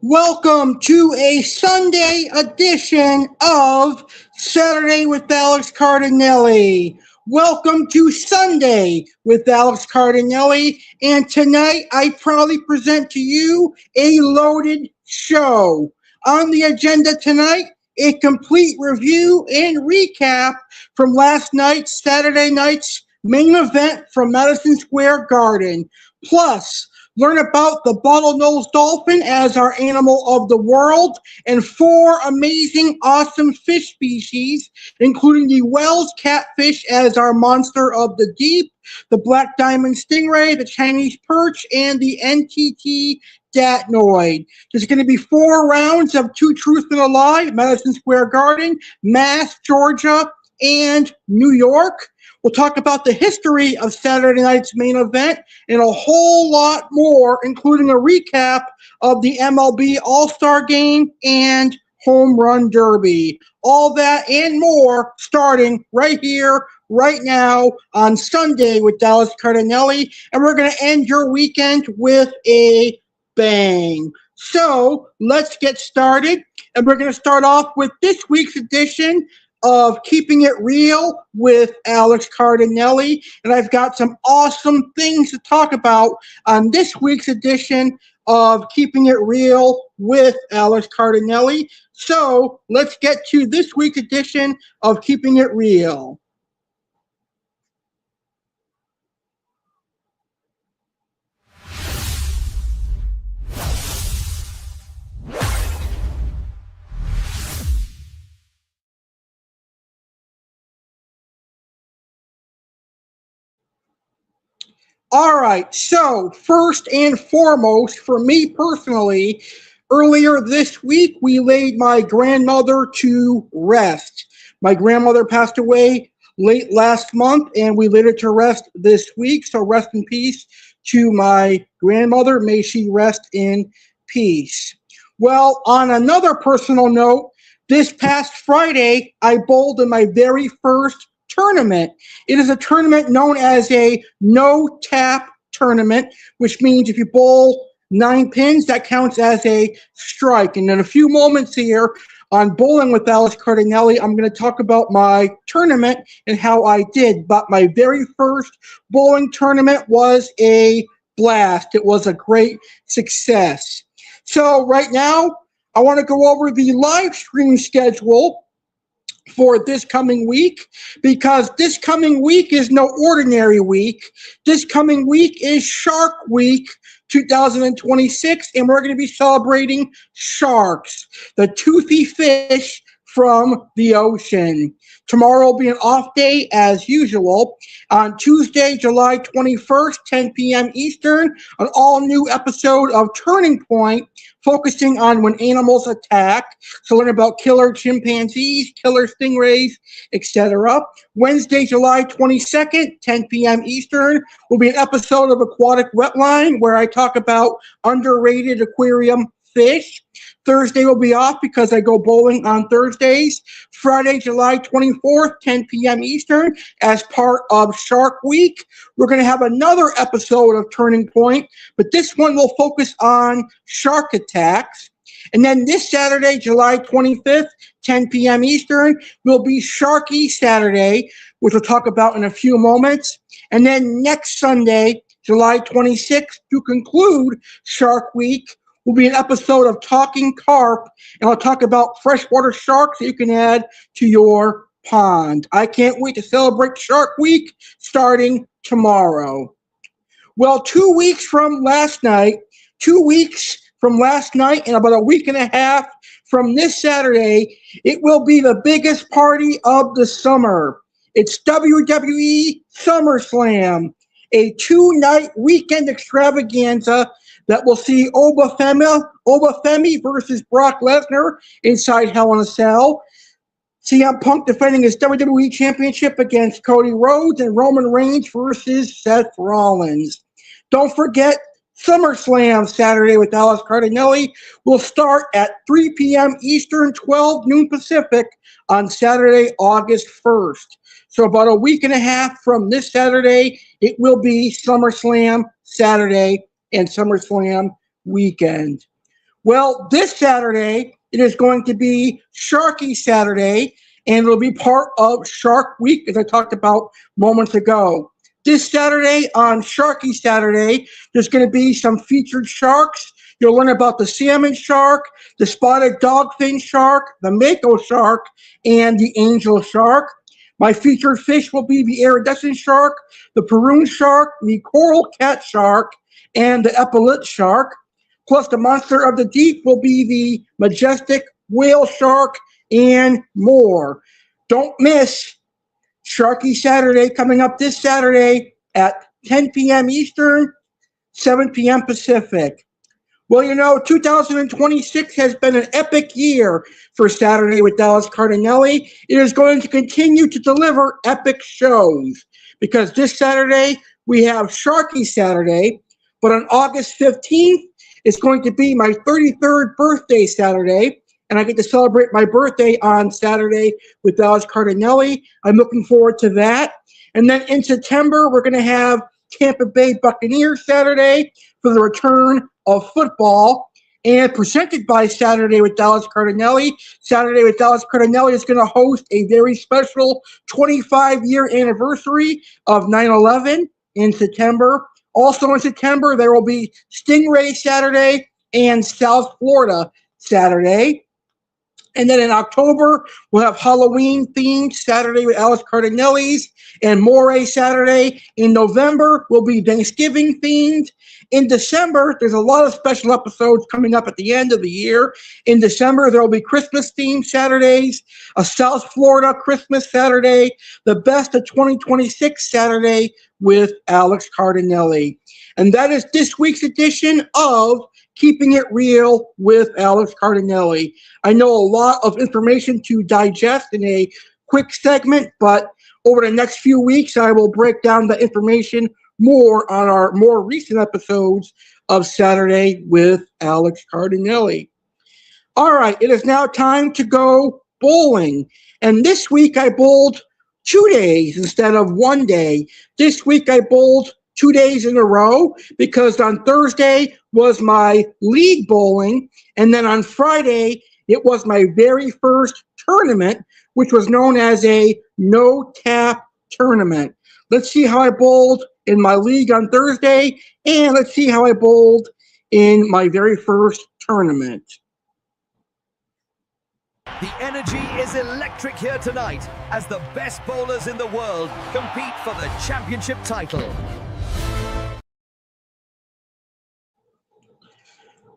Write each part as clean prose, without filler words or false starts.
Welcome to a Sunday edition of Saturday with Alex Cardinale. Welcome to Sunday with Alex Cardinale. And tonight I proudly present to you a loaded show. On the agenda tonight, a complete review and recap from last night's Saturday night's main event from Madison Square Garden. Plus, learn about the Bottlenose Dolphin as our animal of the world and four amazing, awesome fish species, including the Wels Catfish as our monster of the deep, the Black Diamond Stingray, the Chinese Perch, and the NTT Datnoid. There's going to be 4 rounds of Two Truths and a Lie, Madison Square Garden, Mass, Georgia, and New York. We'll talk about the history of Saturday night's main event and a whole lot more, including a recap of the MLB All-Star Game and Home Run Derby. All that and more starting right here, right now on Sunday with Alex Cardinale. And we're going to end your weekend with a bang. So let's get started. And we're going to start off with this week's edition of Keeping It Real with Alex Cardinale. And I've got some awesome things to talk about on this week's edition of Keeping It Real with Alex Cardinale. So let's get to this week's edition of Keeping It Real. All right, so first and foremost, for me personally, earlier this week, we laid my grandmother to rest. My grandmother passed away late last month, and we laid her to rest this week, so rest in peace to my grandmother. May she rest in peace. Well, on another personal note, this past Friday, I bowled in my very first tournament. It is a tournament known as a no-tap tournament, which means if you bowl 9 pins, that counts as a strike. And in a few moments here on Bowling with Alex Cardinale, I'm going to talk about my tournament and how I did. But my very first bowling tournament was a blast. It was a great success. So right now, I want to go over the live stream schedule for this coming week, because this coming week is no ordinary week. This coming week is Shark Week 2026, and we're going to be celebrating sharks, the toothy fish from the ocean. Tomorrow will be an off day as usual. On Tuesday, July 21st, 10 p.m. Eastern, an all-new episode of Turning Point, focusing on when animals attack. So learn about killer chimpanzees, killer stingrays, etc. Wednesday, July 22nd, 10 p.m. Eastern, will be an episode of Aquatic Wetline where I talk about underrated aquarium fish. Thursday will be off because I go bowling on Thursdays. Friday, July 24th, 10 p.m. Eastern, as part of Shark Week, we're going to have another episode of Turning Point, but this one will focus on shark attacks. And then this Saturday, July 25th, 10 p.m. Eastern, will be Sharky Saturday, which we'll talk about in a few moments. And then next Sunday, July 26th, to conclude Shark Week, will be an episode of Talking Carp, and I'll talk about freshwater sharks that you can add to your pond. I can't wait to celebrate Shark Week starting tomorrow. Well, 2 weeks from last night, and about a week and a half from this Saturday, it will be the biggest party of the summer. It's WWE SummerSlam, a 2-night weekend extravaganza that will see Obafemi versus Brock Lesnar inside Hell in a Cell. CM Punk defending his WWE Championship against Cody Rhodes, and Roman Reigns versus Seth Rollins. Don't forget, SummerSlam Saturday with Alex Cardinale will start at 3 p.m. Eastern, 12 noon Pacific on Saturday, August 1st. So about a week and a half from this Saturday, it will be SummerSlam Saturday and SummerSlam weekend. Well, this Saturday, it is going to be Sharky Saturday, and it'll be part of Shark Week, as I talked about moments ago. This Saturday, on Sharky Saturday, there's going to be some featured sharks. You'll learn about the salmon shark, the spotted dogfin shark, the mako shark, and the angel shark. My featured fish will be the iridescent shark, the Peru shark, the coral cat shark, and the epaulet shark. Plus, the monster of the deep will be the majestic whale shark and more. Don't miss Sharky Saturday coming up this Saturday at 10 p.m. Eastern, 7 p.m. Pacific. Well, 2026 has been an epic year for Saturday with Alex Cardinale. It is going to continue to deliver epic shows because this Saturday we have Sharky Saturday, but on August 15th, it's going to be my 33rd birthday Saturday, and I get to celebrate my birthday on Saturday with Alex Cardinale. I'm looking forward to that. And then in September, we're going to have Tampa Bay Buccaneers Saturday for the return of football, and presented by Saturday with Alex Cardinale. Saturday with Alex Cardinale is going to host a very special 25-year anniversary of 9/11 in September. Also in September, there will be Stingray Saturday and South Florida Saturday. And then in October, we'll have Halloween-themed Saturday with Alex Cardinale's and Moray Saturday. In November, will be Thanksgiving-themed. In December, there's a lot of special episodes coming up at the end of the year. In December, there will be Christmas-themed Saturdays, a South Florida Christmas Saturday, the Best of 2026 Saturday with Alex Cardinale. And that is this week's edition of Keeping It Real with Alex Cardinale. I know a lot of information to digest in a quick segment, but over the next few weeks, I will break down the information more on our more recent episodes of Saturday with Alex Cardinale. All right, it is now time to go bowling. And this week I bowled 2 days instead of 1 day. This week I bowled 2 days in a row because on Thursday was my league bowling, and then on Friday it was my very first tournament, which was known as a no-tap tournament. Let's see how I bowled in my league on Thursday, and let's see how I bowled in my very first tournament. The energy is electric here tonight as the best bowlers in the world compete for the championship title.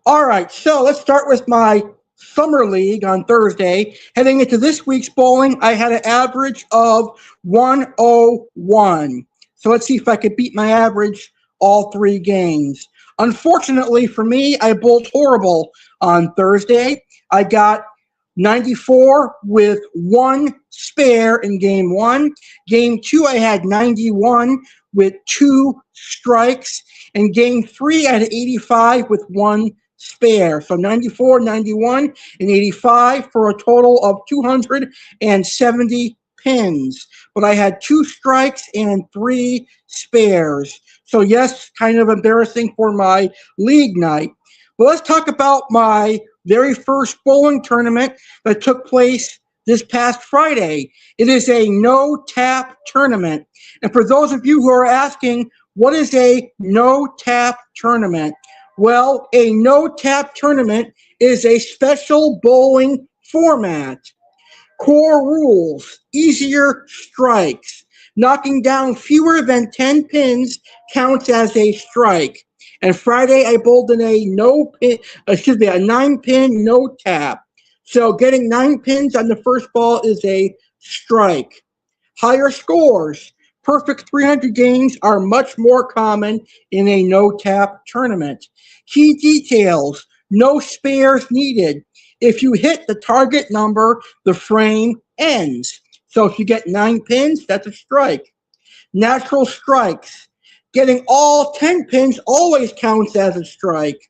All right, so let's start with my summer league on Thursday. Heading into this week's bowling, I had an average of 101. So let's see if I could beat my average all 3 games. Unfortunately for me, I bowled horrible on Thursday. I got 94 with 1 spare in game 1. Game 2, I had 91 with 2 strikes. And game 3, I had 85 with 1 spare. So 94, 91, and 85 for a total of 270 pins. But I had 2 strikes and 3 spares. So yes, kind of embarrassing for my league night. But let's talk about my very first bowling tournament that took place this past Friday. It is a no-tap tournament. And for those of you who are asking, what is a no-tap tournament? Well, a no-tap tournament is a special bowling format. Core rules: easier strikes. Knocking down fewer than 10 pins counts as a strike. And Friday, I bowled in a 9-pin no-tap. So getting 9 pins on the first ball is a strike. Higher scores. Perfect 300 games are much more common in a no-tap tournament. Key details: no spares needed. If you hit the target number, the frame ends. So if you get 9 pins, that's a strike. Natural strikes. Getting all 10 pins always counts as a strike.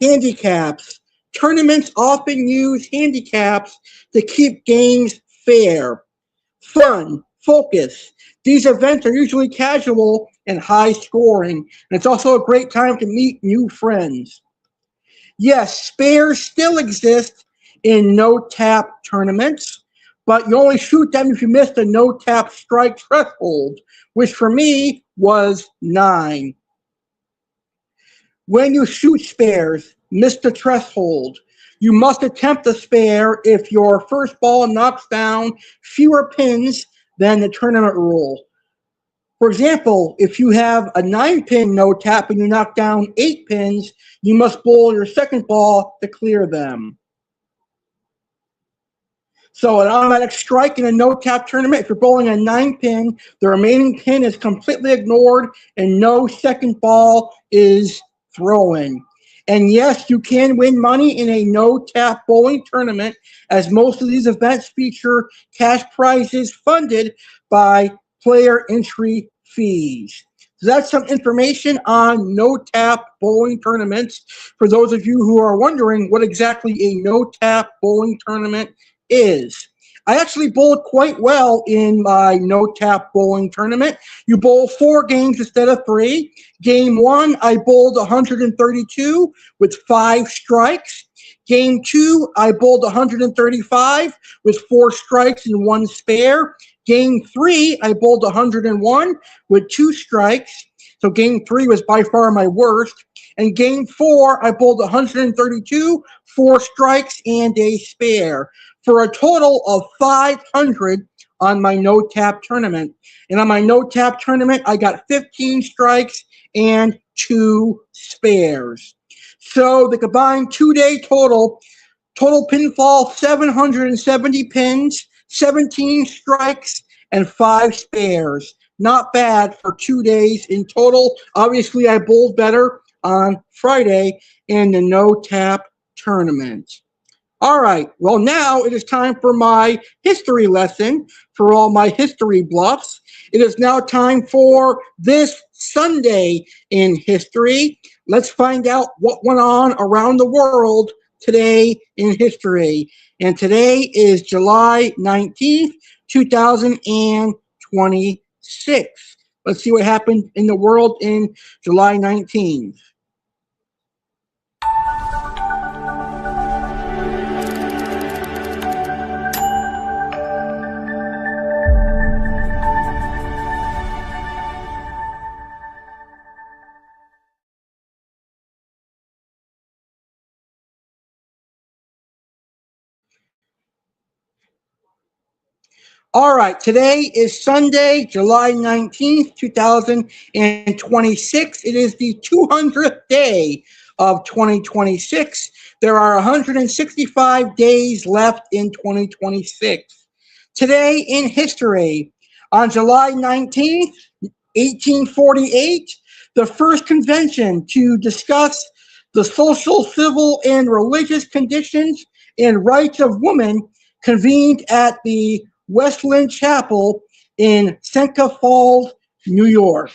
Handicaps. Tournaments often use handicaps to keep games fair. Fun. Focus. These events are usually casual and high scoring, and it's also a great time to meet new friends. Yes, spares still exist in no-tap tournaments, but you only shoot them if you missed a no-tap strike threshold, which for me was 9. When you shoot spares, miss the threshold. You must attempt a spare if your first ball knocks down fewer pins than the tournament rule. For example, if you have a 9-pin no-tap and you knock down 8 pins, you must bowl your second ball to clear them. So an automatic strike in a no-tap tournament, if you're bowling a 9-pin, the remaining pin is completely ignored and no second ball is thrown. And yes, you can win money in a no-tap bowling tournament, as most of these events feature cash prizes funded by player entry fees. So that's some information on no-tap bowling tournaments for those of you who are wondering what exactly a no-tap bowling tournament is. I actually bowled quite well in my no-tap bowling tournament. You bowl 4 games instead of 3. Game 1, I bowled 132 with 5 strikes. Game 2, I bowled 135 with 4 strikes and 1 spare. Game 3, I bowled 101 with 2 strikes. So game 3 was by far my worst. And game 4, I bowled 132, 4 strikes, and a spare, for a total of 500 on my no-tap tournament. And on my no-tap tournament, I got 15 strikes and 2 spares. So the combined 2-day total pinfall, 770 pins, 17 strikes, and 5 spares. Not bad for 2 days in total. Obviously, I bowled better on Friday in the no-tap tournament. All right, well, now it is time for my history lesson for all my history buffs. It is now time for this Sunday in history. Let's find out what went on around the world today in history. And today is July 19th, 2026. Let's see what happened in the world in July 19th. All right, today is Sunday, July 19th, 2026. It is the 200th day of 2026. There are 165 days left in 2026. Today in history, on July 19th, 1848, the first convention to discuss the social, civil, and religious conditions and rights of women convened at the Westland Chapel in Seneca Falls, New York.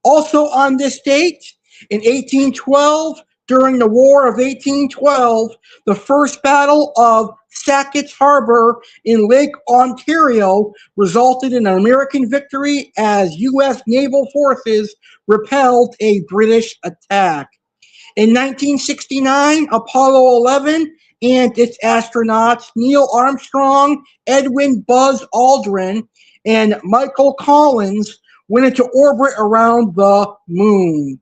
Also on this date, in 1812, during the War of 1812, the first battle of Sackett's Harbor in Lake Ontario resulted in an American victory as U.S. naval forces repelled a British attack. In 1969, Apollo 11 and its astronauts Neil Armstrong, Edwin Buzz Aldrin, and Michael Collins went into orbit around the moon.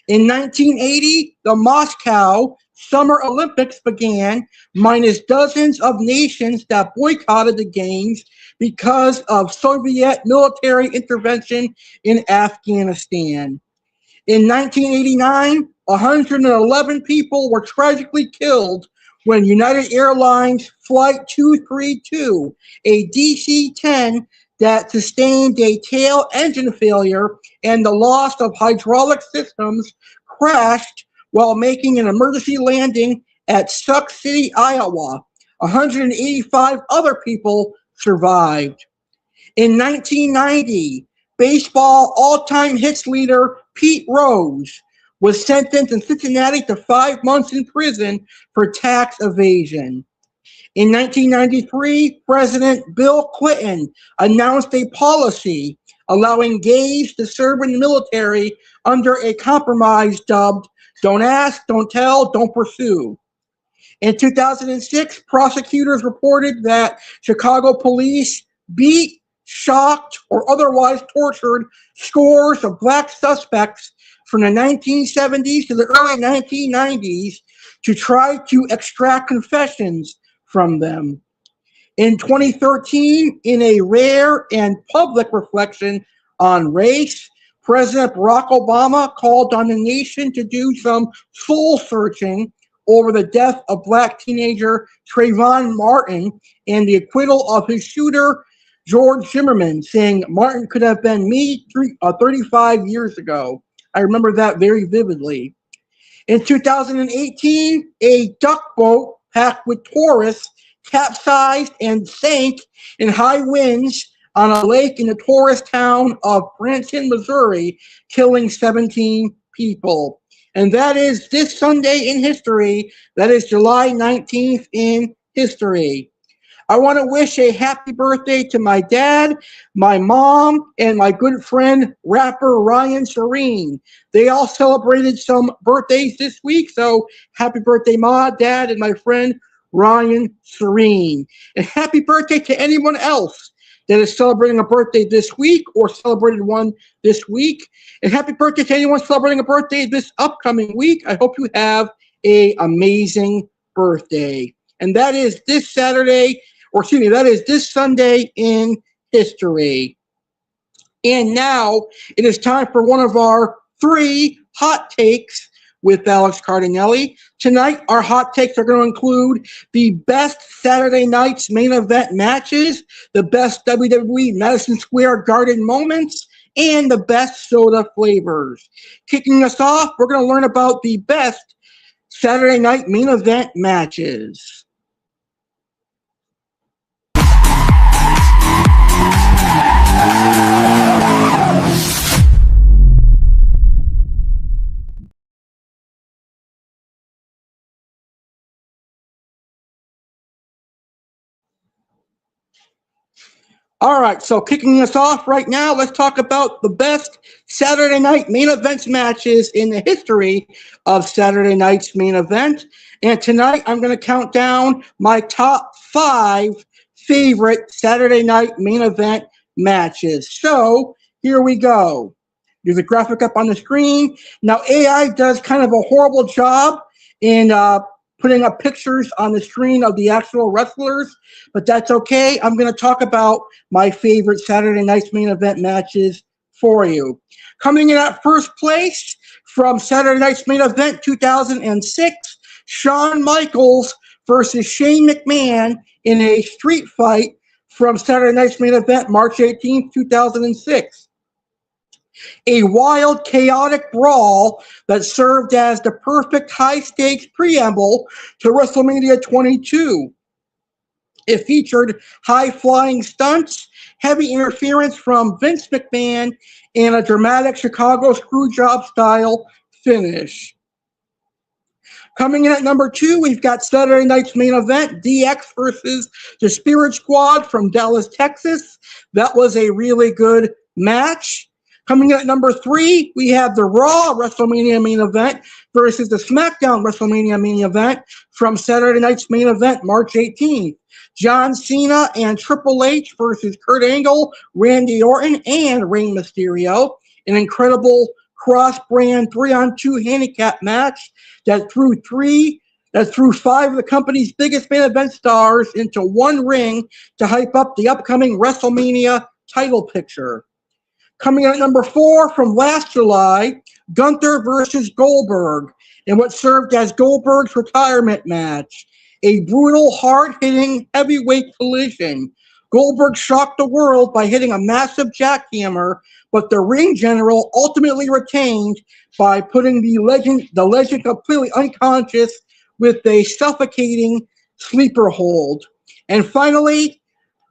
In 1980, the Moscow Summer Olympics began, minus dozens of nations that boycotted the Games because of Soviet military intervention in Afghanistan. In 1989, 111 people were tragically killed when United Airlines Flight 232, a DC-10 that sustained a tail engine failure and the loss of hydraulic systems, crashed while making an emergency landing at Sauk City, Iowa. 185 other people survived. In 1990, baseball all-time hits leader Pete Rose was sentenced in Cincinnati to 5 months in prison for tax evasion. In 1993, President Bill Clinton announced a policy allowing gays to serve in the military under a compromise dubbed Don't ask, don't tell, don't pursue. In 2006, prosecutors reported that Chicago police beat, shocked, or otherwise tortured scores of black suspects from the 1970s to the early 1990s to try to extract confessions from them. In 2013, in a rare and public reflection on race, President Barack Obama called on the nation to do some soul searching over the death of black teenager Trayvon Martin and the acquittal of his shooter, George Zimmerman, saying Martin could have been me 35 years ago. I remember that very vividly. In 2018, a duck boat packed with tourists capsized and sank in high winds on a lake in the tourist town of Branson, Missouri, killing 17 people. And that is this Sunday in history. That is July 19th in history. I want to wish a happy birthday to my dad, my mom, and my good friend, rapper Ryan Serene. They all celebrated some birthdays this week, so happy birthday, Ma, Dad, and my friend, Ryan Serene. And happy birthday to anyone else that is celebrating a birthday this week or celebrated one this week. And happy birthday to anyone celebrating a birthday this upcoming week. I hope you have an amazing birthday. And that is this Saturday, or excuse me, that is this Sunday in history. And now it is time for one of our 3 hot takes with Alex Cardinale. Tonight, our hot takes are going to include the best Saturday night's main event matches, the best WWE Madison Square Garden moments, and the best soda flavors. Kicking us off, we're going to learn about the best Saturday night main event matches. All right, so kicking us off right now, let's talk about the best Saturday night main events matches in the history of Saturday night's main event. And tonight, I'm going to count down my top 5 favorite Saturday night main event matches. So here we go. There's a graphic up on the screen. Now, AI does kind of a horrible job in putting up pictures on the screen of the actual wrestlers, but that's okay. I'm going to talk about my favorite Saturday night's main event matches for you. Coming in at first place from Saturday night's main event 2006, Shawn Michaels versus Shane McMahon in a street fight from Saturday night's main event March 18th, 2006. A wild, chaotic brawl that served as the perfect high-stakes preamble to WrestleMania 22. It featured high-flying stunts, heavy interference from Vince McMahon, and a dramatic Chicago screwjob-style finish. Coming in at number 2, we've got Saturday night's main event, DX versus the Spirit Squad from Dallas, Texas. That was a really good match. Coming in at number 3, we have the Raw WrestleMania main event versus the SmackDown WrestleMania main event from Saturday night's main event, March 18th. John Cena and Triple H versus Kurt Angle, Randy Orton, and Rey Mysterio. An incredible cross-brand 3-on-2 handicap match that threw 5 of the company's biggest main event stars into one ring to hype up the upcoming WrestleMania title picture. Coming in at number 4 from last July, Gunther versus Goldberg in what served as Goldberg's retirement match. A brutal, hard-hitting heavyweight collision. Goldberg shocked the world by hitting a massive jackhammer, but the ring general ultimately retained by putting the legend completely unconscious with a suffocating sleeper hold. And finally,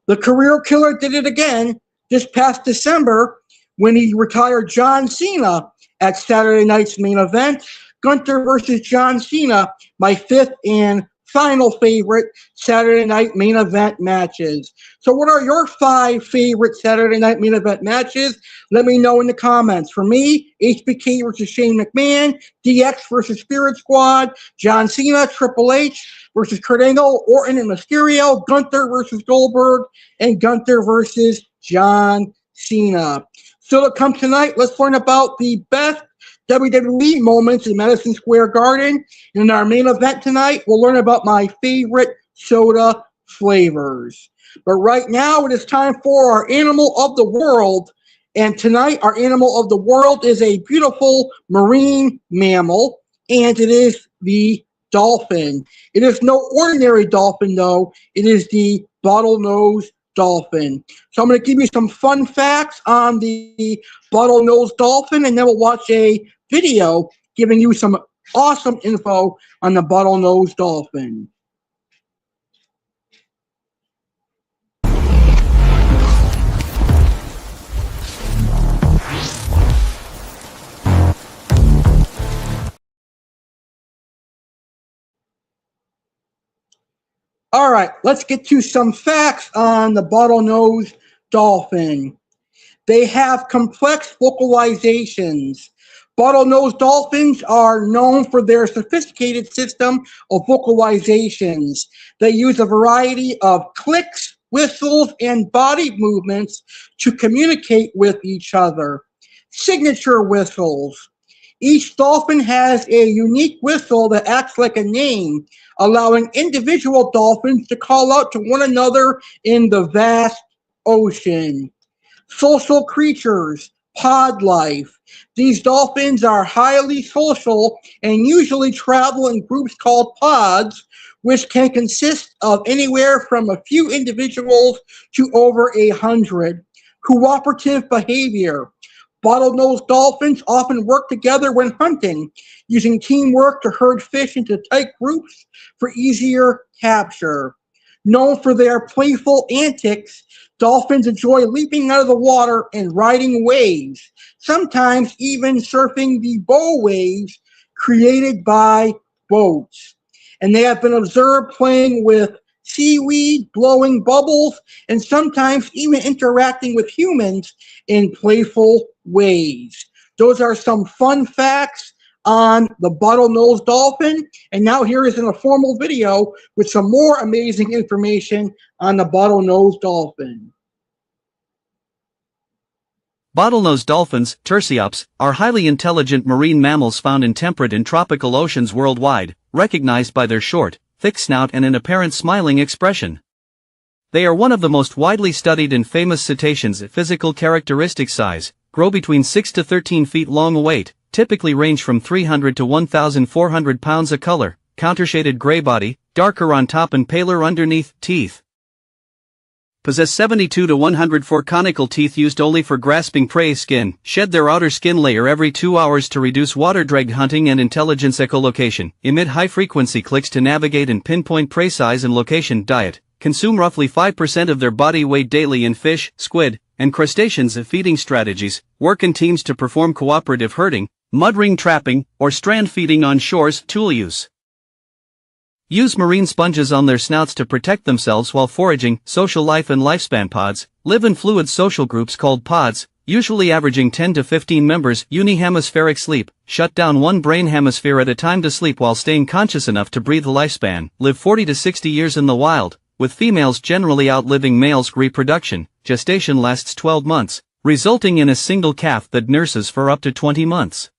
the career killer did it again this past December when he retired John Cena at Saturday night's main event. Gunther versus John Cena, my 5th and final favorite Saturday night main event matches. So what are your 5 favorite Saturday night main event matches? Let me know in the comments. For me, HBK versus Shane McMahon, DX versus Spirit Squad, John Cena, Triple H versus Kurt Angle, Orton and Mysterio, Gunther versus Goldberg, and Gunther versus John Cena. So to come tonight, let's learn about the best WWE moments in Madison Square Garden. In our main event tonight, we'll learn about my favorite soda flavors. But right now, it is time for our animal of the world. And tonight, our animal of the world is a beautiful marine mammal, and it is the dolphin. It is no ordinary dolphin, though. It is the bottlenose dolphin. So I'm going to give you some fun facts on the bottlenose dolphin, and then we'll watch a video giving you some awesome info on the bottlenose dolphin. All right, let's get to some facts on the bottlenose dolphin. They have complex vocalizations. Bottlenose dolphins are known for their sophisticated system of vocalizations. They use a variety of clicks, whistles, and body movements to communicate with each other. Signature whistles. Each dolphin has a unique whistle that acts like a name, allowing individual dolphins to call out to one another in the vast ocean. Social creatures, pod life. These dolphins are highly social and usually travel in groups called pods, which can consist of anywhere from a few individuals to over 100. Cooperative behavior. Bottlenose dolphins often work together when hunting, using teamwork to herd fish into tight groups for easier capture. Known for their playful antics, dolphins enjoy leaping out of the water and riding waves, sometimes even surfing the bow waves created by boats. And they have been observed playing with seaweed, blowing bubbles, and sometimes even interacting with humans in playful ways. Those are some fun facts on the bottlenose dolphin. And now here is in a formal video with some more amazing information on the bottlenose dolphin. Bottlenose dolphins, Tursiops, are highly intelligent marine mammals found in temperate and tropical oceans worldwide, recognized by their short, thick snout and an apparent smiling expression. They are one of the most widely studied and famous cetaceans. Physical characteristics: size, grow between 6 to 13 feet long. Weight, typically range from 300 to 1,400 pounds. A color, countershaded gray body, darker on top and paler underneath. Teeth, possess 72 to 104 conical teeth used only for grasping prey. Skin, shed their outer skin layer every 2 hours to reduce water drag. Hunting and intelligence. Echolocation, emit high-frequency clicks to navigate and pinpoint prey. Size and location. Diet, consume roughly 5% of their body weight daily in fish, squid, and crustaceans. Feeding strategies, work in teams to perform cooperative herding, mud ring trapping, or strand feeding on shores. Tool use, use marine sponges on their snouts to protect themselves while foraging. Social life and lifespan. Pods, live in fluid social groups called pods, usually averaging 10 to 15 members. Unihemispheric sleep, shut down one brain hemisphere at a time to sleep while staying conscious enough to breathe. Lifespan, live 40 to 60 years in the wild, with females generally outliving males. Reproduction, gestation lasts 12 months, resulting in a single calf that nurses for up to 20 months.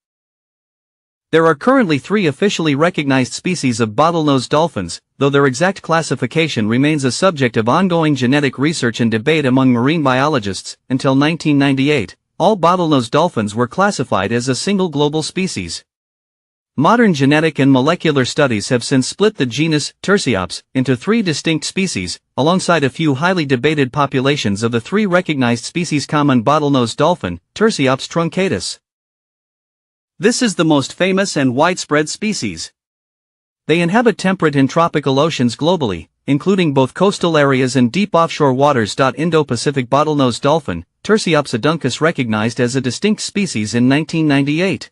There are currently 3 officially recognized species of bottlenose dolphins, though their exact classification remains a subject of ongoing genetic research and debate among marine biologists. Until 1998, all bottlenose dolphins were classified as a single global species. Modern genetic and molecular studies have since split the genus, Tursiops, into 3 distinct species, alongside a few highly debated populations of the 3 recognized species. Common bottlenose dolphin, Tursiops truncatus. This is the most famous and widespread species. They inhabit temperate and tropical oceans globally, including both coastal areas and deep offshore waters. Indo-Pacific bottlenose dolphin, Tursiops aduncus, recognized as a distinct species in 1998.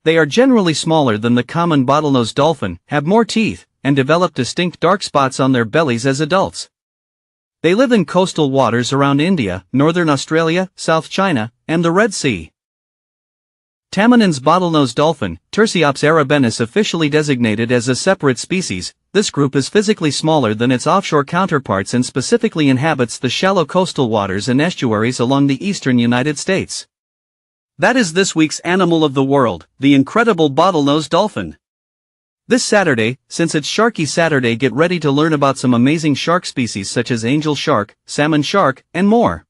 They are generally smaller than the common bottlenose dolphin, have more teeth, and develop distinct dark spots on their bellies as adults. They live in coastal waters around India, northern Australia, South China, and the Red Sea. Tamanins bottlenose dolphin, Tursiops arabenus, officially designated as a separate species. This group is physically smaller than its offshore counterparts and specifically inhabits the shallow coastal waters and estuaries along the eastern United States. That is this week's Animal of the World, the incredible bottlenose dolphin. This Saturday, since it's Sharky Saturday, get ready to learn about some amazing shark species such as angel shark, salmon shark, and more.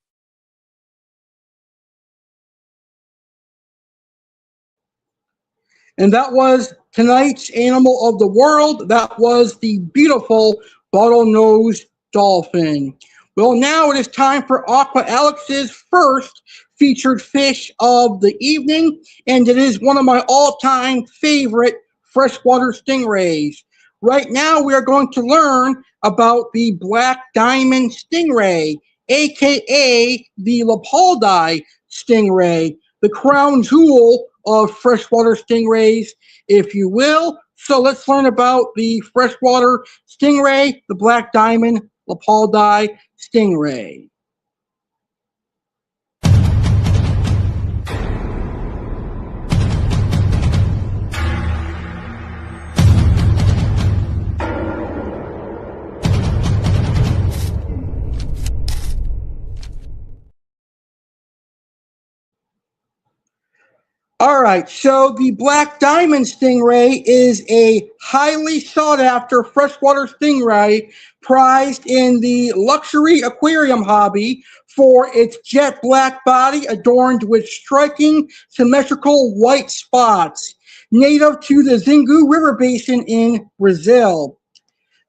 And that was tonight's Animal of the World. That was the beautiful bottlenose dolphin. Well, now it is time for Aqua Alex's first featured fish of the evening, and it is one of my all-time favorite freshwater stingrays. Right now, we are going to learn about the Black Diamond Stingray, aka the Lapaldi Stingray, the crown jewel of freshwater stingrays, if you will. So let's learn about the freshwater stingray, the Black Diamond Lapaldi Stingray. All right, so the Black Diamond Stingray is a highly sought-after freshwater stingray prized in the luxury aquarium hobby for its jet black body adorned with striking symmetrical white spots, native to the Xingu River Basin in Brazil.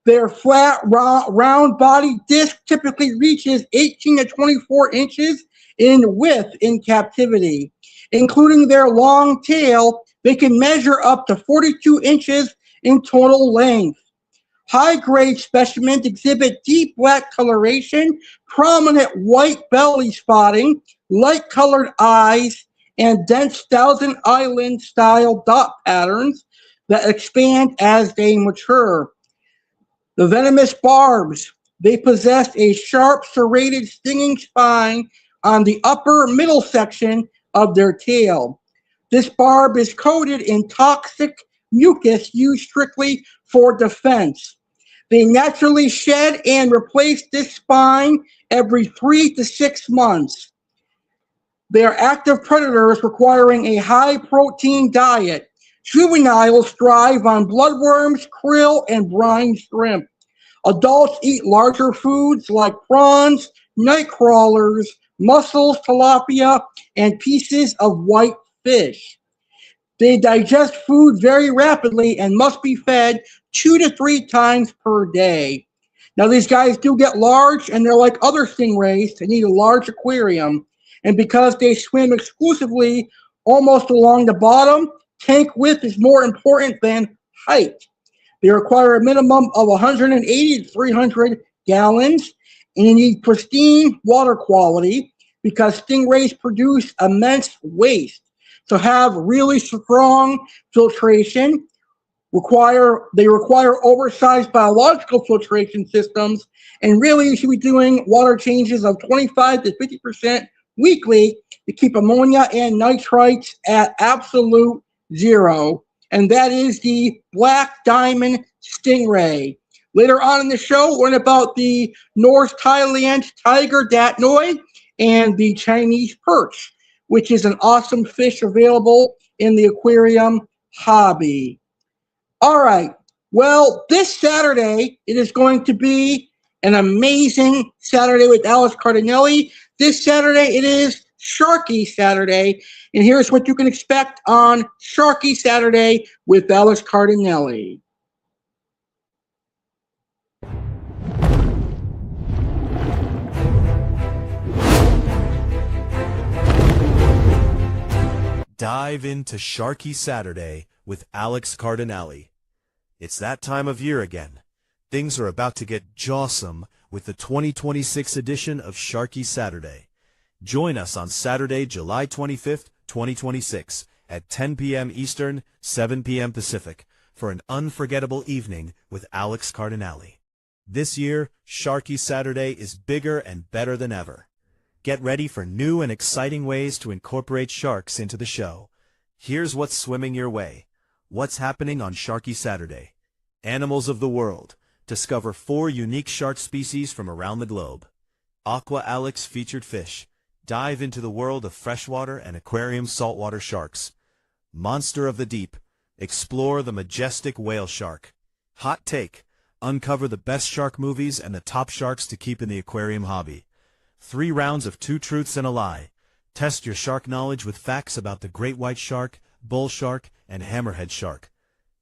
Their flat, round-bodied disc typically reaches 18 to 24 inches in width in captivity. Including their long tail, they can measure up to 42 inches in total length. High-grade specimens exhibit deep black coloration, prominent white belly spotting, light-colored eyes, and dense Thousand Island-style dot patterns that expand as they mature. The venomous barbs. They possess a sharp, serrated, stinging spine on the upper middle section of their tail. This barb is coated in toxic mucus used strictly for defense. They naturally shed and replace this spine every 3 to 6 months. They are active predators requiring a high-protein diet. Juveniles thrive on bloodworms, krill, and brine shrimp. Adults eat larger foods like prawns, night crawlers, mussels, tilapia, and pieces of white fish. They digest food very rapidly and must be fed 2 to 3 times per day. Now, these guys do get large, and they're like other stingrays. They need a large aquarium. And because they swim exclusively almost along the bottom, tank width is more important than height. They require a minimum of 180 to 300 gallons, and you need pristine water quality because stingrays produce immense waste. So have really strong filtration. They require oversized biological filtration systems, and really you should be doing water changes of 25 to 50% weekly to keep ammonia and nitrites at absolute zero. And that is the Black Diamond Stingray. Later on in the show, learn about the North Thailand Tiger Datnoid and the Chinese Perch, which is an awesome fish available in the aquarium hobby. All right. Well, this Saturday, it is going to be an amazing Saturday with Alex Cardinale. This Saturday, it is Sharky Saturday. And here's what you can expect on Sharky Saturday with Alex Cardinale. Dive into Sharky Saturday with Alex Cardinale. It's that time of year again. Things are about to get jawsome with the 2026 edition of Sharky Saturday. Join us on Saturday, July 25th, 2026 at 10 p.m. Eastern, 7 p.m. Pacific for an unforgettable evening with Alex Cardinale. This year, Sharky Saturday is bigger and better than ever. Get ready for new and exciting ways to incorporate sharks into the show. Here's what's swimming your way. What's happening on Sharky Saturday? Animals of the world. Discover 4 unique shark species from around the globe. Aqua Alex Featured Fish. Dive into the world of freshwater and aquarium saltwater sharks. Monster of the Deep. Explore the majestic whale shark. Hot Take. Uncover the best shark movies and the top sharks to keep in the aquarium hobby. 3 rounds of 2 truths and a lie. Test your shark knowledge with facts about the great white shark, bull shark, and hammerhead shark.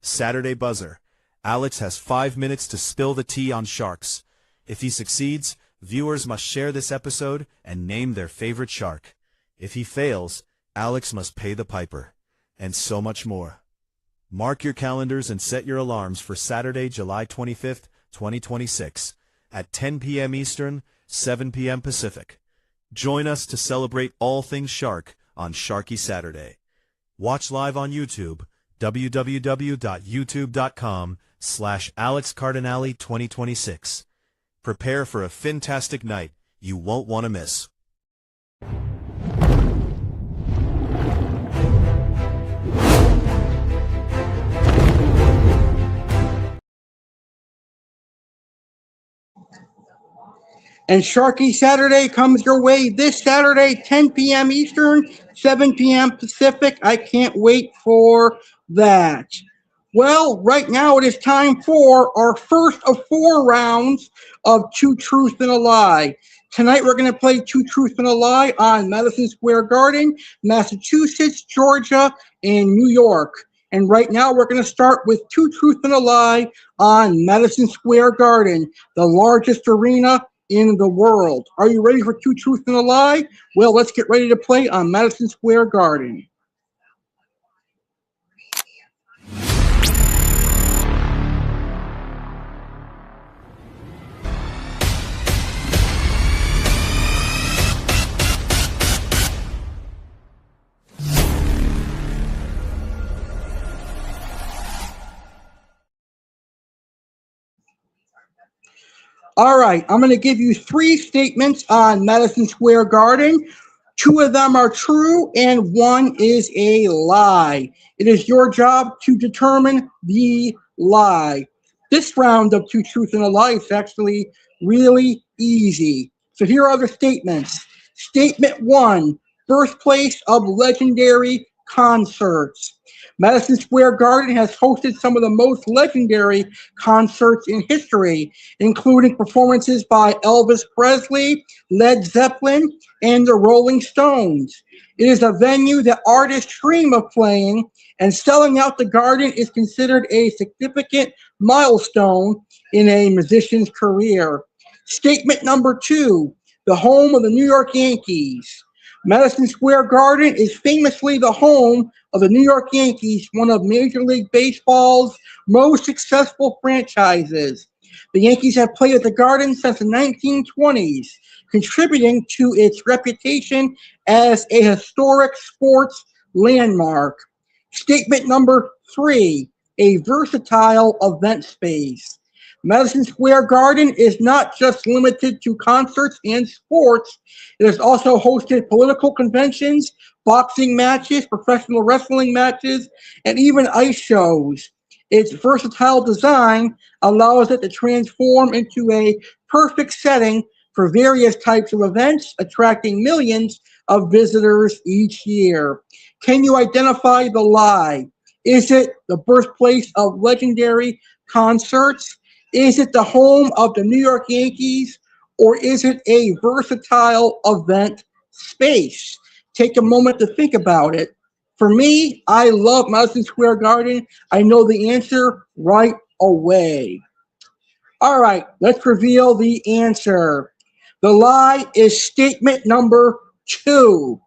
Saturday Buzzer. Alex has 5 minutes to spill the tea on sharks. If he succeeds, viewers must share this episode and name their favorite shark. If he fails, Alex must pay the piper. And so much more. Mark your calendars and set your alarms for Saturday, July 25th, 2026, at 10 p.m. Eastern, 7 p.m. Pacific. Join us to celebrate all things shark on Sharky Saturday. Watch live on YouTube, www.youtube.com/Alex Cardinale 2026. Prepare for a fantastic night you won't want to miss. And Sharky Saturday comes your way this Saturday, 10 p.m. Eastern, 7 p.m. Pacific. I can't wait for that. Well, right now it is time for our first of 4 rounds of 2 Truths and a Lie. Tonight we're going to play 2 Truths and a Lie on Madison Square Garden, Massachusetts, Georgia, and New York. And right now we're going to start with 2 Truths and a Lie on Madison Square Garden, the largest arena in the world. Are you ready for 2 Truths and a Lie? Well, let's get ready to play on Madison Square Garden. All right, I'm going to give you 3 statements on Madison Square Garden. 2 of them are true and 1 is a lie. It is your job to determine the lie. This round of 2 Truths and a Lie is actually really easy. So here are the statements. Statement 1, birthplace of legendary concerts. Madison Square Garden has hosted some of the most legendary concerts in history, including performances by Elvis Presley, Led Zeppelin, and the Rolling Stones. It is a venue that artists dream of playing, and selling out the Garden is considered a significant milestone in a musician's career. Statement number 2, the home of the New York Yankees. Madison Square Garden is famously the home of the New York Yankees, one of Major League Baseball's most successful franchises. The Yankees have played at the Garden since the 1920s, contributing to its reputation as a historic sports landmark. Statement number 3, a versatile event space. Madison Square Garden is not just limited to concerts and sports. It has also hosted political conventions, boxing matches, professional wrestling matches, and even ice shows. Its versatile design allows it to transform into a perfect setting for various types of events, attracting millions of visitors each year. Can you identify the lie? Is it the birthplace of legendary concerts? Is it the home of the New York Yankees, or is it a versatile event space? Take a moment to think about it. For me, I love Madison Square Garden. I know the answer right away. All right, let's reveal the answer. The lie is statement number 2.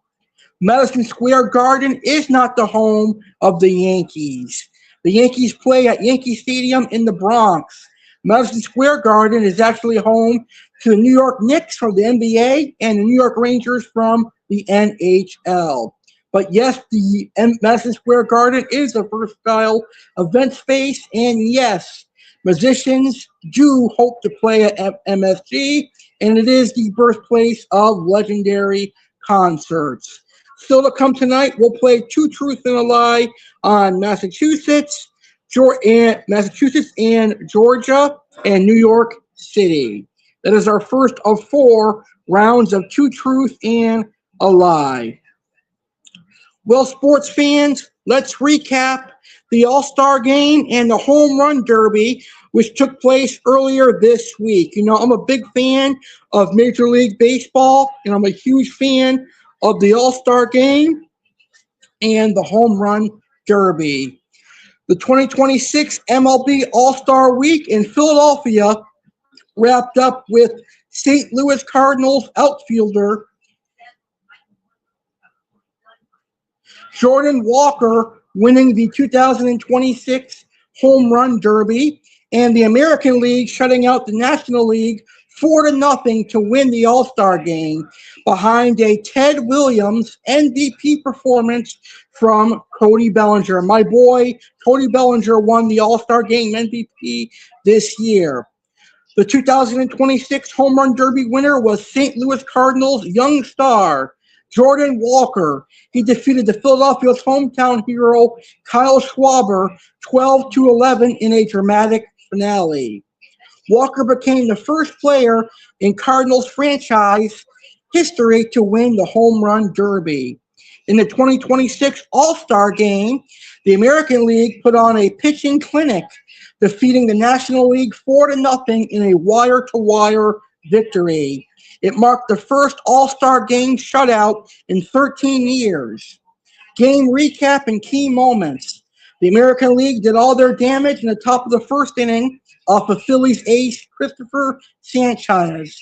Madison Square Garden is not the home of the Yankees. The Yankees play at Yankee Stadium in the Bronx. Madison Square Garden is actually home to the New York Knicks from the NBA and the New York Rangers from the NHL. But yes, the Madison Square Garden is a versatile event space, and yes, musicians do hope to play at MSG, and it is the birthplace of legendary concerts. Still to come tonight, we'll play Two Truths and a Lie on Massachusetts and Georgia and New York City. That is our first of 4 rounds of Two Truths and a Lie. Well, sports fans, let's recap the All-Star Game and the Home Run Derby, which took place earlier this week. You know, I'm a big fan of Major League Baseball, and I'm a huge fan of the All-Star Game and the Home Run Derby. The 2026 MLB All-Star Week in Philadelphia wrapped up with St. Louis Cardinals outfielder Jordan Walker winning the 2026 Home Run Derby, and the American League shutting out the National League 4-0 to win the All-Star Game behind a Ted Williams MVP performance from Cody Bellinger. My boy, Cody Bellinger won the All-Star Game MVP this year. The 2026 Home Run Derby winner was St. Louis Cardinals young star Jordan Walker. He defeated the Philadelphia's hometown hero Kyle Schwarber 12-11 in a dramatic finale. Walker became the first player in Cardinals franchise history to win the Home Run Derby. In the 2026 All-Star Game, the American League put on a pitching clinic, defeating the National League 4-0 in a wire-to-wire victory. It marked the first All-Star Game shutout in 13 years. Game recap and key moments. The American League did all their damage in the top of the first inning off of Phillies ace Christopher Sanchez.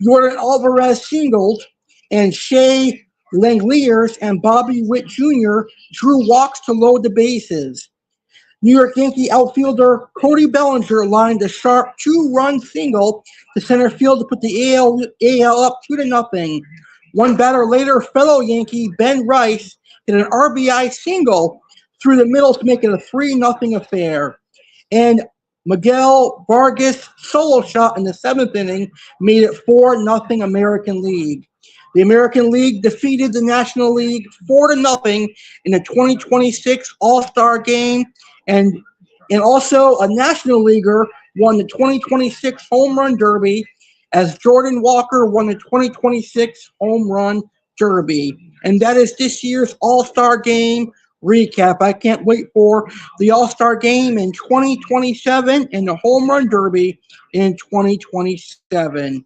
Jordan Alvarez singled, and Shea Langeliers and Bobby Witt Jr. drew walks to load the bases. New York Yankee outfielder Cody Bellinger lined a sharp 2-run single to center field to put the AL up 2-0. One batter later, fellow Yankee Ben Rice hit an RBI single through the middle to make it a 3-0 affair. And Miguel Vargas' solo shot in the 7th inning made it 4-0 American League. The American League defeated the National League 4-0 in the 2026 All-Star Game, and also a National Leaguer won the 2026 Home Run Derby as Jordan Walker won the 2026 Home Run Derby. And that is this year's All-Star Game recap. I can't wait for the All-Star Game in 2027 and the Home Run Derby in 2027.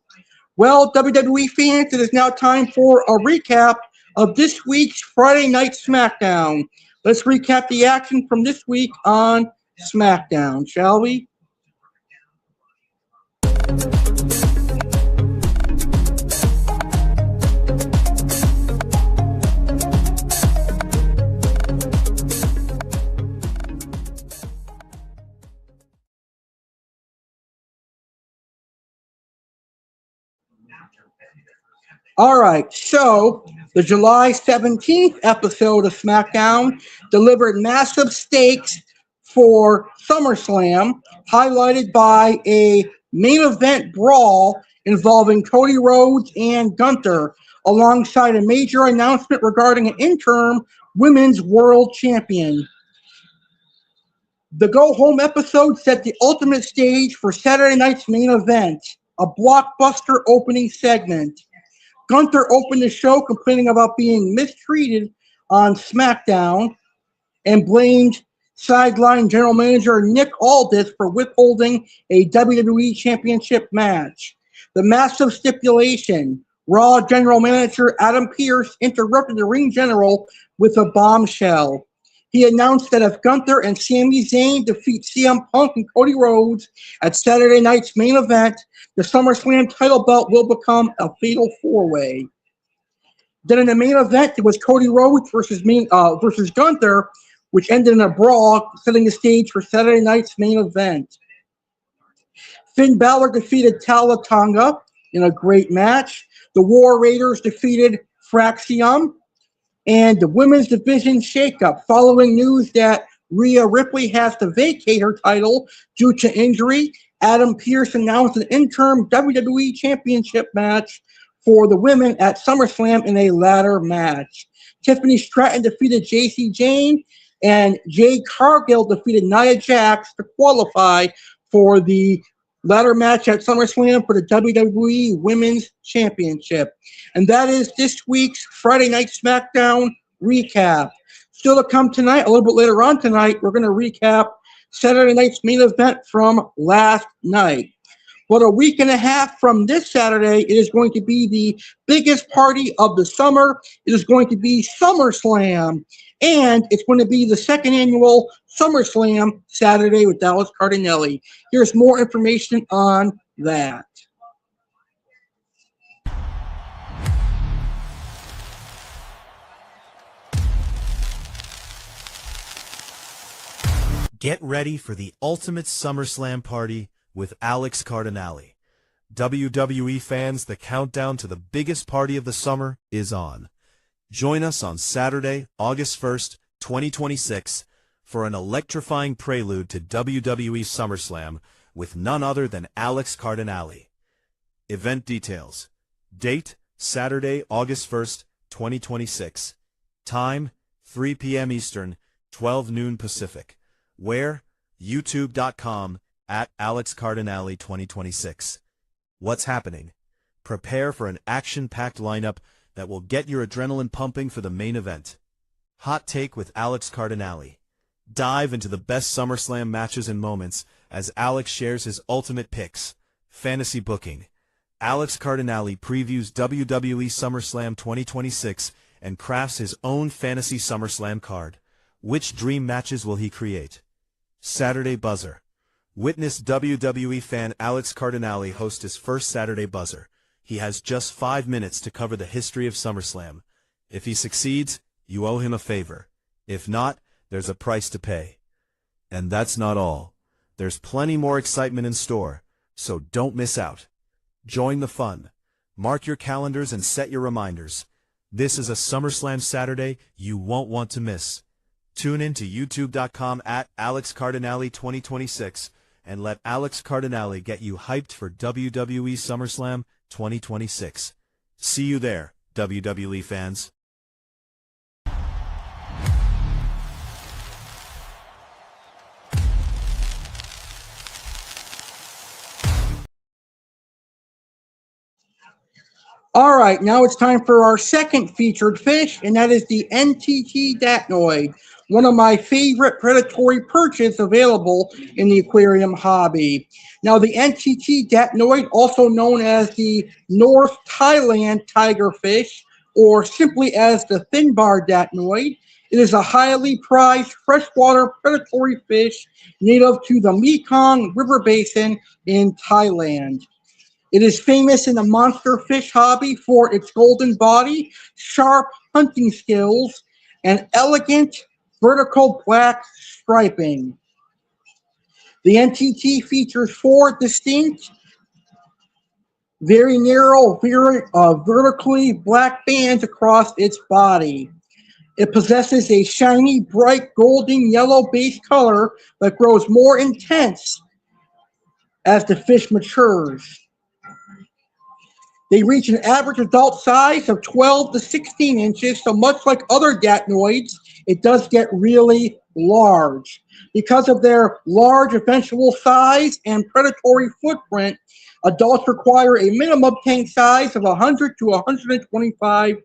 Well, WWE fans, it is now time for a recap of this week's Friday Night SmackDown. Let's recap the action from this week on SmackDown, shall we? All right, so the July 17th episode of SmackDown delivered massive stakes for SummerSlam, highlighted by a main event brawl involving Cody Rhodes and Gunther, alongside a major announcement regarding an interim women's world champion. The go-home episode set the ultimate stage for Saturday night's main event, a blockbuster opening segment. Gunther opened the show complaining about being mistreated on SmackDown and blamed sideline general manager Nick Aldis for withholding a WWE Championship match. The massive stipulation, Raw general manager Adam Pearce interrupted the ring general with a bombshell. He announced that if Gunther and Sami Zayn defeat CM Punk and Cody Rhodes at Saturday night's main event, the SummerSlam title belt will become a fatal four-way. Then in the main event, it was Cody Rhodes versus Gunther, which ended in a brawl, setting the stage for Saturday night's main event. Finn Balor defeated Tala Tonga in a great match. The War Raiders defeated Fraxium. And the women's division shakeup following news that Rhea Ripley has to vacate her title due to injury. Adam Pearce announced an interim WWE Championship match for the women at SummerSlam in a ladder match. Tiffany Stratton defeated JC Jane, and Jade Cargill defeated Nia Jax to qualify for the ladder match at SummerSlam for the WWE Women's Championship. And that is this week's Friday Night SmackDown recap. Still to come tonight, a little bit later on tonight, we're going to recap Saturday night's main event from last night. But a week and a half from this Saturday, it is going to be the biggest party of the summer. It is going to be SummerSlam. And it's going to be the second annual SummerSlam Saturday with Alex Cardinale. Here's more information on that. Get ready for the ultimate SummerSlam party with Alex Cardinale. WWE fans, the countdown to the biggest party of the summer is on. Join us on Saturday, August 1st, 2026, for an electrifying prelude to WWE SummerSlam with none other than Alex Cardinale. Event details. Date, Saturday, August 1st, 2026. Time, 3 p.m. Eastern, 12 noon Pacific. Where? YouTube.com at Alex Cardinale 2026. What's happening? Prepare for an action-packed lineup that will get your adrenaline pumping for the main event. Hot Take with Alex Cardinale. Dive into the best SummerSlam matches and moments as Alex shares his ultimate picks. Fantasy booking. Alex Cardinale previews WWE SummerSlam 2026 and crafts his own fantasy SummerSlam card. Which dream matches will he create? Saturday Buzzer. Witness WWE fan Alex Cardinale host his first Saturday Buzzer. He has just 5 minutes to cover the history of SummerSlam. If he succeeds, you owe him a favor. If not, there's a price to pay. And that's not all. There's plenty more excitement in store, so don't miss out. Join the fun. Mark your calendars and set your reminders. This is a SummerSlam Saturday you won't want to miss. Tune in to youtube.com at Alex Cardinale 2026 and let Alex Cardinale get you hyped for WWE SummerSlam 2026. See you there, WWE fans. All right, now it's time for our second featured fish, and that is the NTT Datnoid, one of my favorite predatory perches available in the aquarium hobby. Now, the NTT Datnoid, also known as the North Thailand tigerfish, or simply as the thin bar Datnoid, it is a highly prized freshwater predatory fish native to the Mekong River Basin in Thailand. It is famous in the monster fish hobby for its golden body, sharp hunting skills, and elegant vertical black striping. The NTT features 4 distinct, very narrow, vertically black bands across its body. It possesses a shiny, bright golden yellow base color that grows more intense as the fish matures. They reach an average adult size of 12 to 16 inches, so much like other Datnoids, it does get really large. Because of their large eventual size and predatory footprint, adults require a minimum tank size of 100 to 125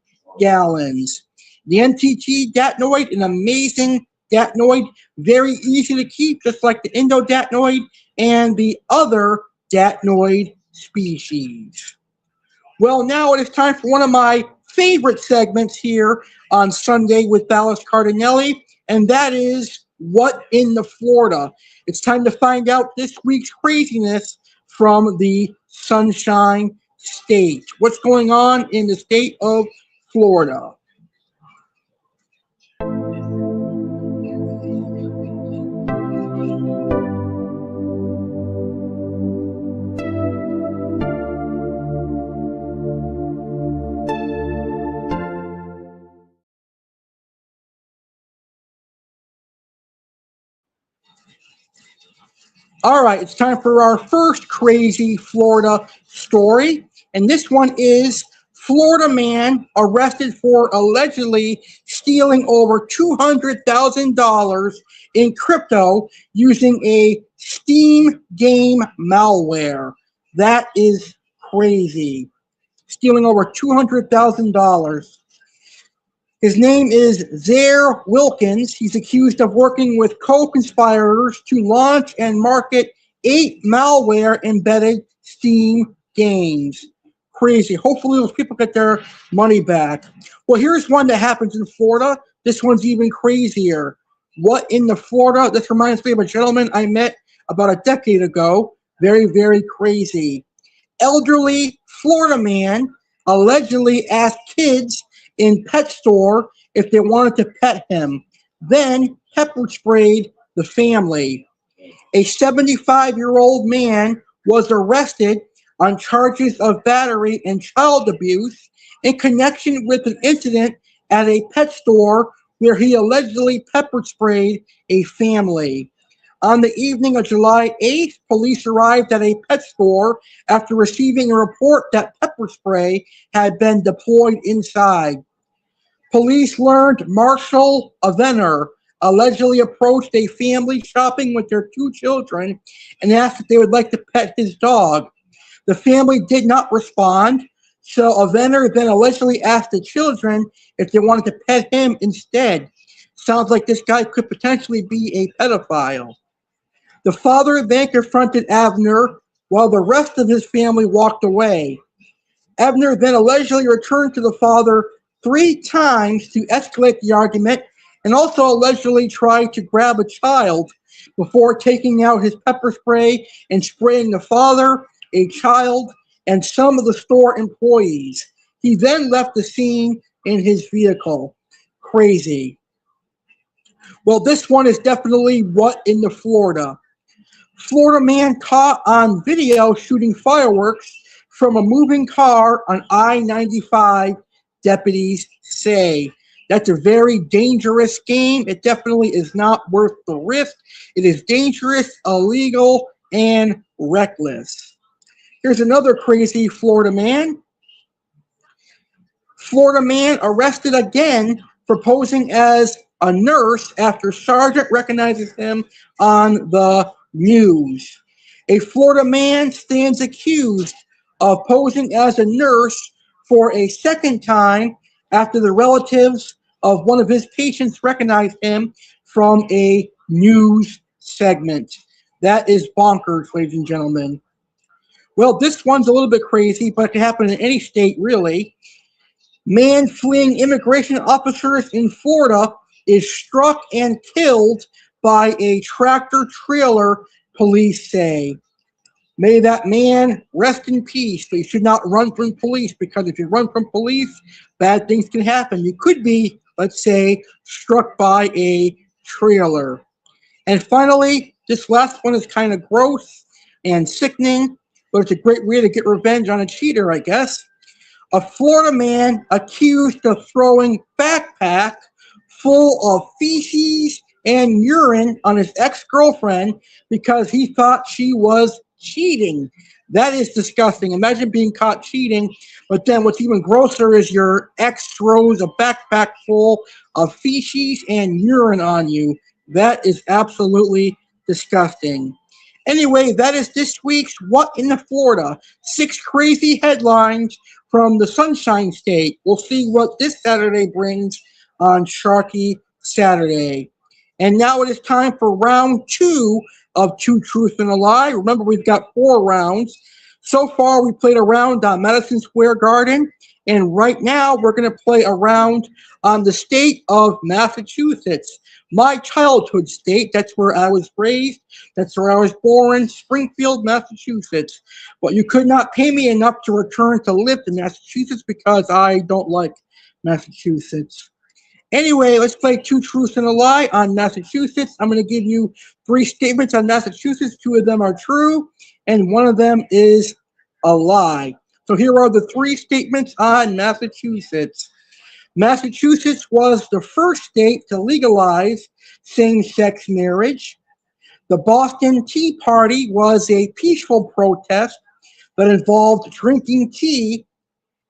gallons. The NTT Datnoid, an amazing Datnoid, very easy to keep, just like the Indo Datnoid and the other Datnoid species. Well, now it is time for one of my favorite segments here on Sunday with Alex Cardinale, and that is What in the Florida. It's time to find out this week's craziness from the Sunshine State. What's going on in the state of Florida? All right, it's time for our first crazy Florida story. And this one is Florida man arrested for allegedly stealing over $200,000 in crypto using a Steam game malware. That is crazy. Stealing over $200,000. His name is Zaire Wilkins. He's accused of working with co-conspirators to launch and market 8 malware-embedded Steam games. Crazy. Hopefully those people get their money back. Well, here's one that happens in Florida. This one's even crazier. What in the Florida? This reminds me of a gentleman I met about a decade ago. Very, very crazy. Elderly Florida man allegedly asked kids in pet store if they wanted to pet him, then pepper sprayed the family. A 75-year-old man was arrested on charges of battery and child abuse in connection with an incident at a pet store where he allegedly pepper sprayed a family. On the evening of July 8th, police arrived at a pet store after receiving a report that pepper spray had been deployed inside. Police learned Marshall Avener allegedly approached a family shopping with their 2 children and asked if they would like to pet his dog. The family did not respond, so Avener then allegedly asked the children if they wanted to pet him instead. Sounds like this guy could potentially be a pedophile. The father then confronted Avner while the rest of his family walked away. Avner then allegedly returned to the father 3 times to escalate the argument and also allegedly tried to grab a child before taking out his pepper spray and spraying the father, a child, and some of the store employees. He then left the scene in his vehicle. Crazy. Well, this one is definitely what in the Florida. Florida man caught on video shooting fireworks from a moving car on I-95, deputies say. That's a very dangerous game. It definitely is not worth the risk. It is dangerous, illegal, and reckless. Here's another crazy Florida man. Florida man arrested again for posing as a nurse after sergeant recognizes him on the news. A Florida man stands accused of posing as a nurse for a second time after the relatives of one of his patients recognized him from a news segment. That is bonkers, ladies and gentlemen. Well, this one's a little bit crazy, but it can happen in any state, really. Man fleeing immigration officers in Florida is struck and killed by a tractor trailer, police say. May that man rest in peace. But you should not run from police, because if you run from police, bad things can happen. You could be, let's say, struck by a trailer. And finally, this last one is kind of gross and sickening, but it's a great way to get revenge on a cheater, I guess. A Florida man accused of throwing backpack full of feces and urine on his ex-girlfriend because he thought she was cheating. That is disgusting. Imagine being caught cheating, but then what's even grosser is your ex throws a backpack full of feces and urine on you. That is absolutely disgusting. Anyway, that is this week's What in the Florida. 6 crazy headlines from the Sunshine State. We'll see what this Saturday brings on Sharky Saturday. And now it is time for round 2 of Two Truths and a Lie. Remember, we've got 4 rounds. So far, we played a round on Madison Square Garden, and right now we're going to play a round on the state of Massachusetts, my childhood state. That's where I was raised. That's where I was born, Springfield, Massachusetts. But you could not pay me enough to return to live in Massachusetts because I don't like Massachusetts. Anyway, let's play Two Truths and a Lie on Massachusetts. I'm going to give you 3 statements on Massachusetts. 2 of them are true, and 1 of them is a lie. So here are the 3 statements on Massachusetts. Massachusetts was the first state to legalize same-sex marriage. The Boston Tea Party was a peaceful protest that involved drinking tea,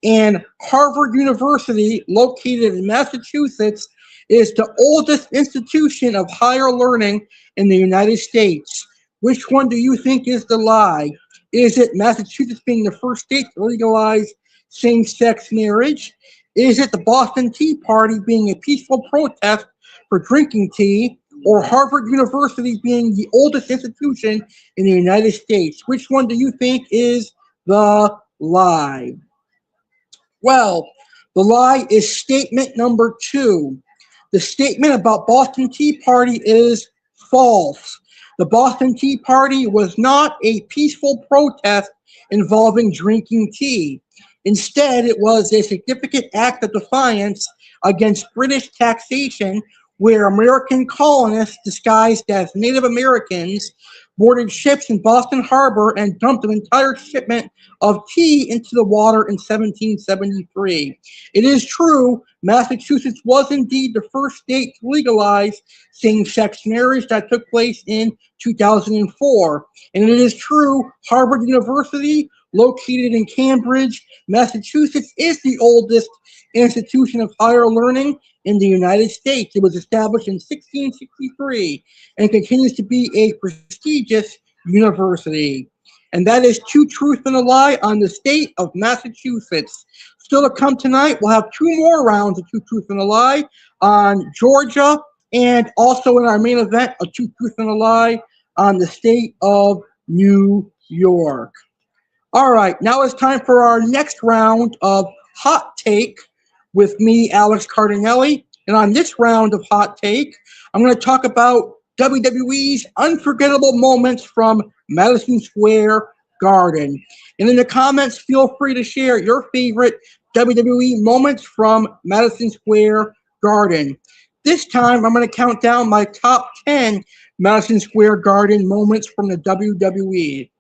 and Harvard University, located in Massachusetts, is the oldest institution of higher learning in the United States. Which one do you think is the lie? Is it Massachusetts being the first state to legalize same-sex marriage? Is it the Boston Tea Party being a peaceful protest for drinking tea? Or Harvard University being the oldest institution in the United States? Which one do you think is the lie? Well, the lie is statement number 2. The statement about Boston Tea Party is false. The Boston Tea Party was not a peaceful protest involving drinking tea. Instead, it was a significant act of defiance against British taxation, where American colonists disguised as Native Americans boarded ships in Boston Harbor and dumped an entire shipment of tea into the water in 1773. It is true, Massachusetts was indeed the first state to legalize same-sex marriage. That took place in 2004. And it is true, Harvard University, located in Cambridge, Massachusetts, is the oldest institution of higher learning in the United States. It was established in 1663 and continues to be a prestigious university. And that is Two Truths and a Lie on the state of Massachusetts. Still to come tonight, we'll have 2 more rounds of Two Truths and a Lie on Georgia, and also in our main event, a Two Truths and a Lie on the state of New York. All right, now it's time for our next round of Hot Take with me, Alex Cardinale. And on this round of Hot Take, I'm going to talk about WWE's unforgettable moments from Madison Square Garden. And in the comments, feel free to share your favorite WWE moments from Madison Square Garden. This time, I'm going to count down my top 10 Madison Square Garden moments from the WWE.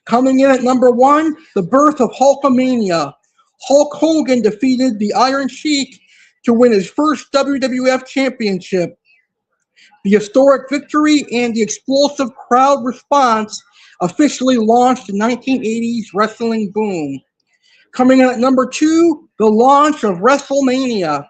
Coming in at number 1, the birth of Hulkamania. Hulk Hogan defeated the Iron Sheik to win his first WWF championship. The historic victory and the explosive crowd response officially launched the 1980s wrestling boom. Coming in at number 2, the launch of WrestleMania.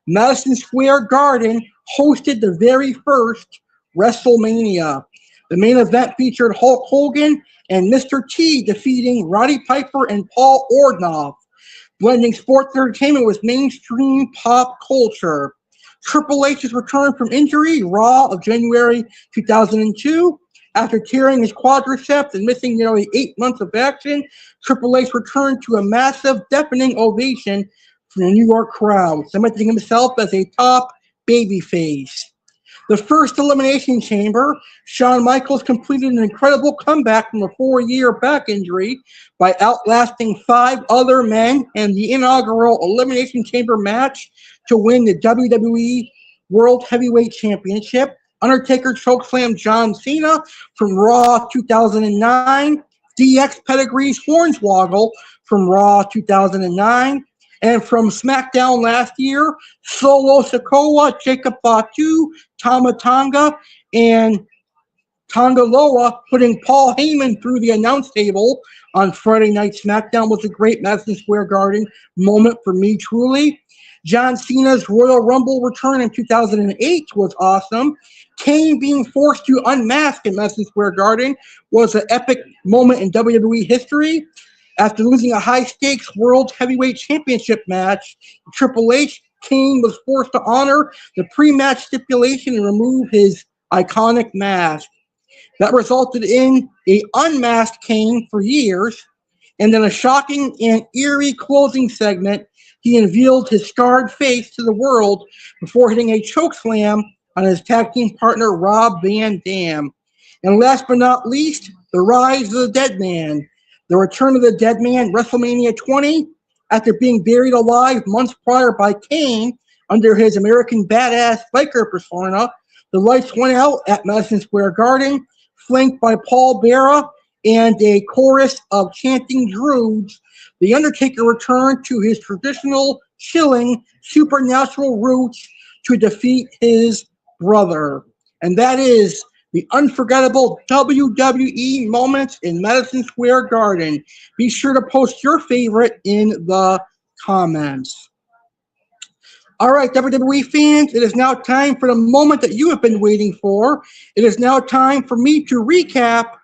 Madison Square Garden hosted the very first WrestleMania. The main event featured Hulk Hogan and Mr. T defeating Roddy Piper and Paul Orndorff, blending sports entertainment with mainstream pop culture. Triple H's return from injury, Raw of January 2002. After tearing his quadriceps and missing nearly 8 months of action, Triple H returned to a massive, deafening ovation from the New York crowd, cementing himself as a top babyface. The first Elimination Chamber, Shawn Michaels completed an incredible comeback from a 4-year back injury by outlasting 5 other men in the inaugural Elimination Chamber match to win the WWE World Heavyweight Championship. Undertaker chokeslammed John Cena from Raw 2009. DX pedigrees Hornswoggle from Raw 2009. And from SmackDown last year, Solo Sikoa, Jacob Fatu, Tama Tonga, and Tonga Loa putting Paul Heyman through the announce table on Friday Night SmackDown was a great Madison Square Garden moment for me, truly. John Cena's Royal Rumble return in 2008 was awesome. Kane being forced to unmask in Madison Square Garden was an epic moment in WWE history. After losing a high-stakes World Heavyweight Championship match, Triple H, Kane was forced to honor the pre-match stipulation and remove his iconic mask. That resulted in an unmasked Kane for years, and then a shocking and eerie closing segment. He unveiled his scarred face to the world before hitting a chokeslam on his tag team partner, Rob Van Dam. And last but not least, the rise of the Dead Man. The return of the Dead Man, WrestleMania 20, after being buried alive months prior by Kane under his American Badass biker persona, the lights went out at Madison Square Garden, flanked by Paul Bearer and a chorus of chanting Druids. The Undertaker returned to his traditional, chilling, supernatural roots to defeat his brother. And that is the unforgettable WWE moments in Madison Square Garden. Be sure to post your favorite in the comments. All right, WWE fans, it is now time for the moment that you have been waiting for. It is now time for me to recap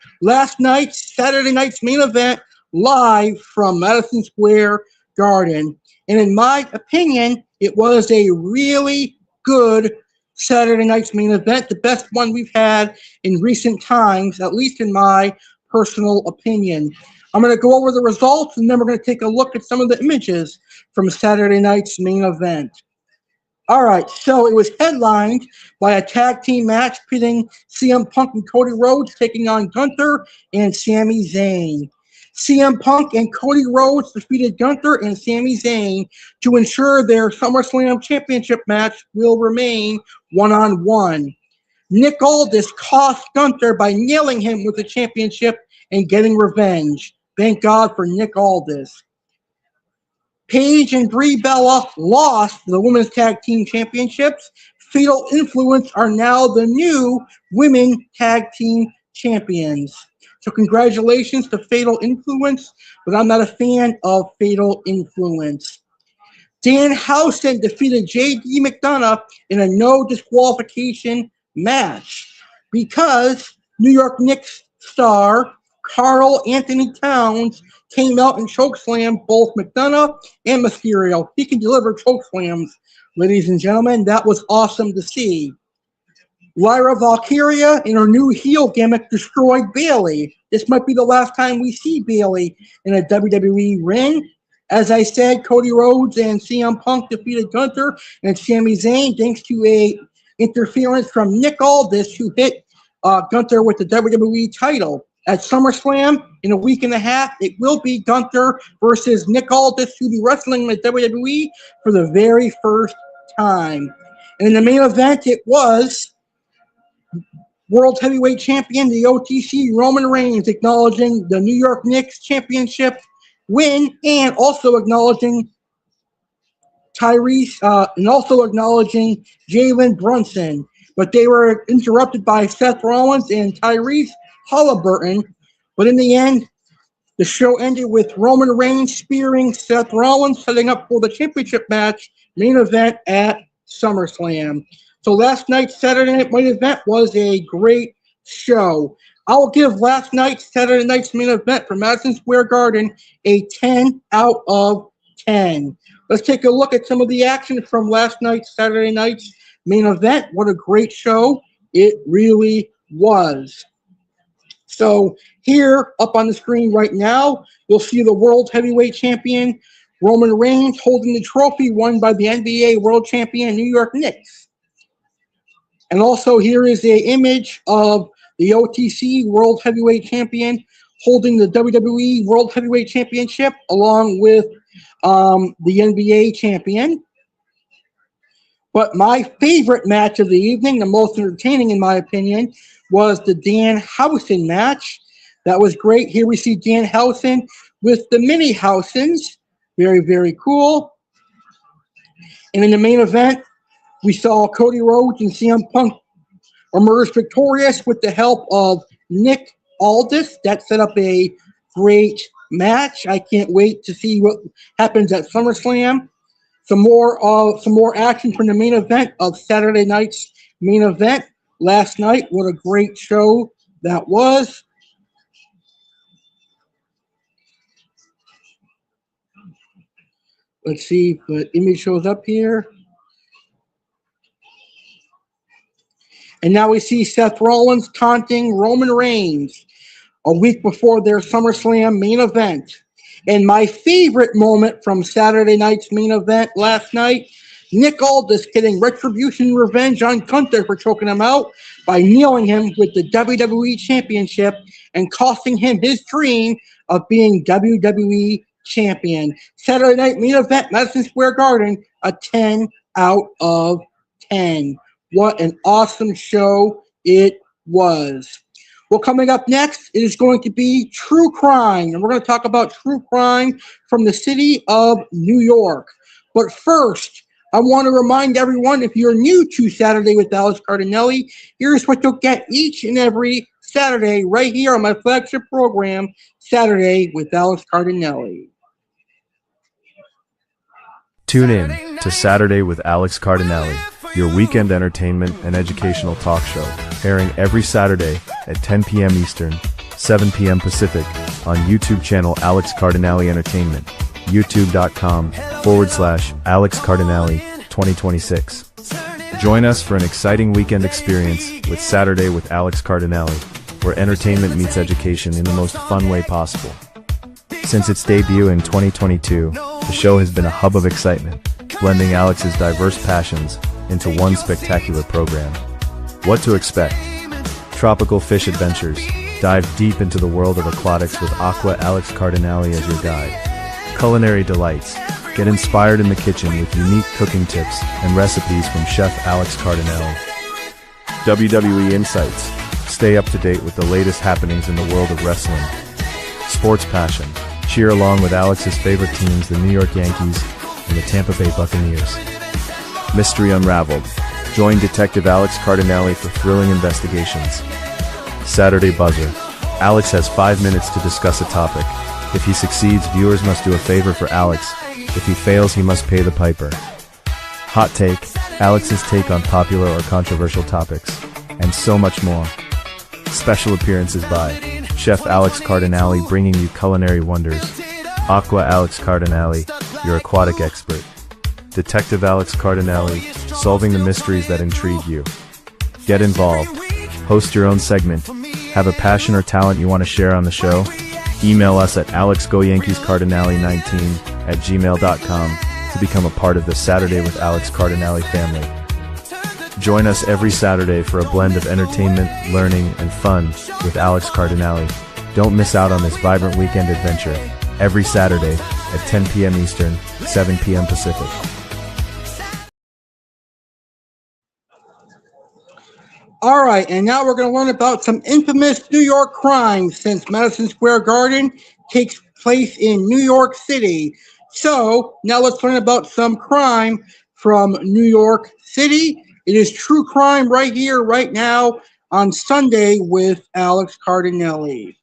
Saturday night's main event live from Madison Square Garden. And in my opinion, it was a really good Saturday night's main event, the best one we've had in recent times, at least in my personal opinion. I'm going to go over the results, and then we're going to take a look at some of the images from Saturday night's main event. All right, so it was headlined by a tag team match pitting CM Punk and Cody Rhodes taking on Gunther and Sami Zayn. CM Punk and Cody Rhodes defeated Gunther and Sami Zayn to ensure their SummerSlam championship match will remain one-on-one. Nick Aldis cost Gunther by nailing him with the championship and getting revenge. Thank God for Nick Aldis. Paige and Brie Bella lost the Women's Tag Team Championships. Fatal Influence are now the new Women Tag Team Champions. So congratulations to Fatal Influence, but I'm not a fan of Fatal Influence. Danhausen defeated J.D. McDonough in a no disqualification match because New York Knicks star Karl Anthony Towns came out and chokeslammed both McDonough and Mysterio. He can deliver chokeslams, ladies and gentlemen. That was awesome to see. Lyra Valkyria, in her new heel gimmick, destroyed Bayley. This might be the last time we see Bayley in a WWE ring. As I said, Cody Rhodes and CM Punk defeated Gunther and Sami Zayn thanks to a interference from Nick Aldis, who hit Gunther with the WWE title. At SummerSlam, in a week and a half, it will be Gunther versus Nick Aldis, who will be wrestling in the WWE for the very first time. And in the main event, it was World Heavyweight Champion, the OTC, Roman Reigns, acknowledging the New York Knicks championship win and also acknowledging and also acknowledging Jalen Brunson. But they were interrupted by Seth Rollins and Tyrese Halliburton. But in the end, the show ended with Roman Reigns spearing Seth Rollins, setting up for the championship match main event at SummerSlam. So last night's Saturday night main event was a great show. I will give last night's Saturday night's main event for Madison Square Garden a 10 out of 10. Let's take a look at some of the action from last night's Saturday night's main event. What a great show it really was. So here, up on the screen right now, you'll see the World Heavyweight Champion, Roman Reigns, holding the trophy won by the NBA World Champion, New York Knicks. And also here is an image of the OTC World Heavyweight Champion holding the WWE World Heavyweight Championship along with the NBA Champion. But my favorite match of the evening, the most entertaining in my opinion, was the Danhausen match. That was great. Here we see Danhausen with the mini Hausens. Very, very cool. And in the main event, we saw Cody Rhodes and CM Punk emerge victorious with the help of Nick Aldis. That set up a great match. I can't wait to see what happens at SummerSlam. Some more action from the main event of Saturday night's main event last night. What a great show that was. Let's see if the image shows up here. And now we see Seth Rollins taunting Roman Reigns a week before their SummerSlam main event. And my favorite moment from Saturday night's main event last night, Nick Aldis getting retribution revenge on Gunther for choking him out by kneeling him with the WWE Championship and costing him his dream of being WWE Champion. Saturday night main event, Madison Square Garden, a 10 out of 10. What an awesome show it was. Well, coming up next, it is going to be true crime. And we're going to talk about true crime from the city of New York. But first, I want to remind everyone, if you're new to Saturday with Alex Cardinale, here's what you'll get each and every Saturday right here on my flagship program, Saturday with Alex Cardinale. Tune in to Saturday with Alex Cardinale, your weekend entertainment and educational talk show, airing every Saturday at 10 p.m. Eastern, 7 p.m. Pacific, on YouTube channel Alex Cardinale Entertainment, youtube.com/Alex Cardinale 2026. Join us for an exciting weekend experience with Saturday with Alex Cardinale, where entertainment meets education in the most fun way possible. Since its debut in 2022, the show has been a hub of excitement, blending Alex's diverse passions into one spectacular program. What to expect? Tropical fish adventures. Dive deep into the world of aquatics with Aqua Alex Cardinale as your guide. Culinary delights. Get inspired in the kitchen with unique cooking tips and recipes from Chef Alex Cardinale. WWE Insights. Stay up to date with the latest happenings in the world of wrestling. Sports passion. Cheer along with Alex's favorite teams, the New York Yankees and the Tampa Bay Buccaneers. Mystery unraveled. Join Detective Alex Cardinale for thrilling investigations. Saturday Buzzer. Alex has 5 minutes to discuss a topic. If he succeeds, viewers must do a favor for Alex. If he fails, he must pay the piper. Hot Take. Alex's take on popular or controversial topics. And so much more. Special appearances by Chef Alex Cardinale, bringing you culinary wonders. Aqua Alex Cardinale, your aquatic expert. Detective Alex Cardinale, solving the mysteries that intrigue you. Get involved. Host your own segment. Have a passion or talent you want to share on the show? Email us at alexgoyankeescardinale19@gmail.com to become a part of the Saturday with Alex Cardinale family. Join us every Saturday for a blend of entertainment, learning, and fun with Alex Cardinale. Don't miss out on this vibrant weekend adventure every Saturday at 10 p.m. Eastern, 7 p.m. Pacific. All right, and now we're going to learn about some infamous New York crimes, since Madison Square Garden takes place in New York City. So now let's learn about some crime from New York City. It is true crime right here, right now, on Sunday with Alex Cardinale.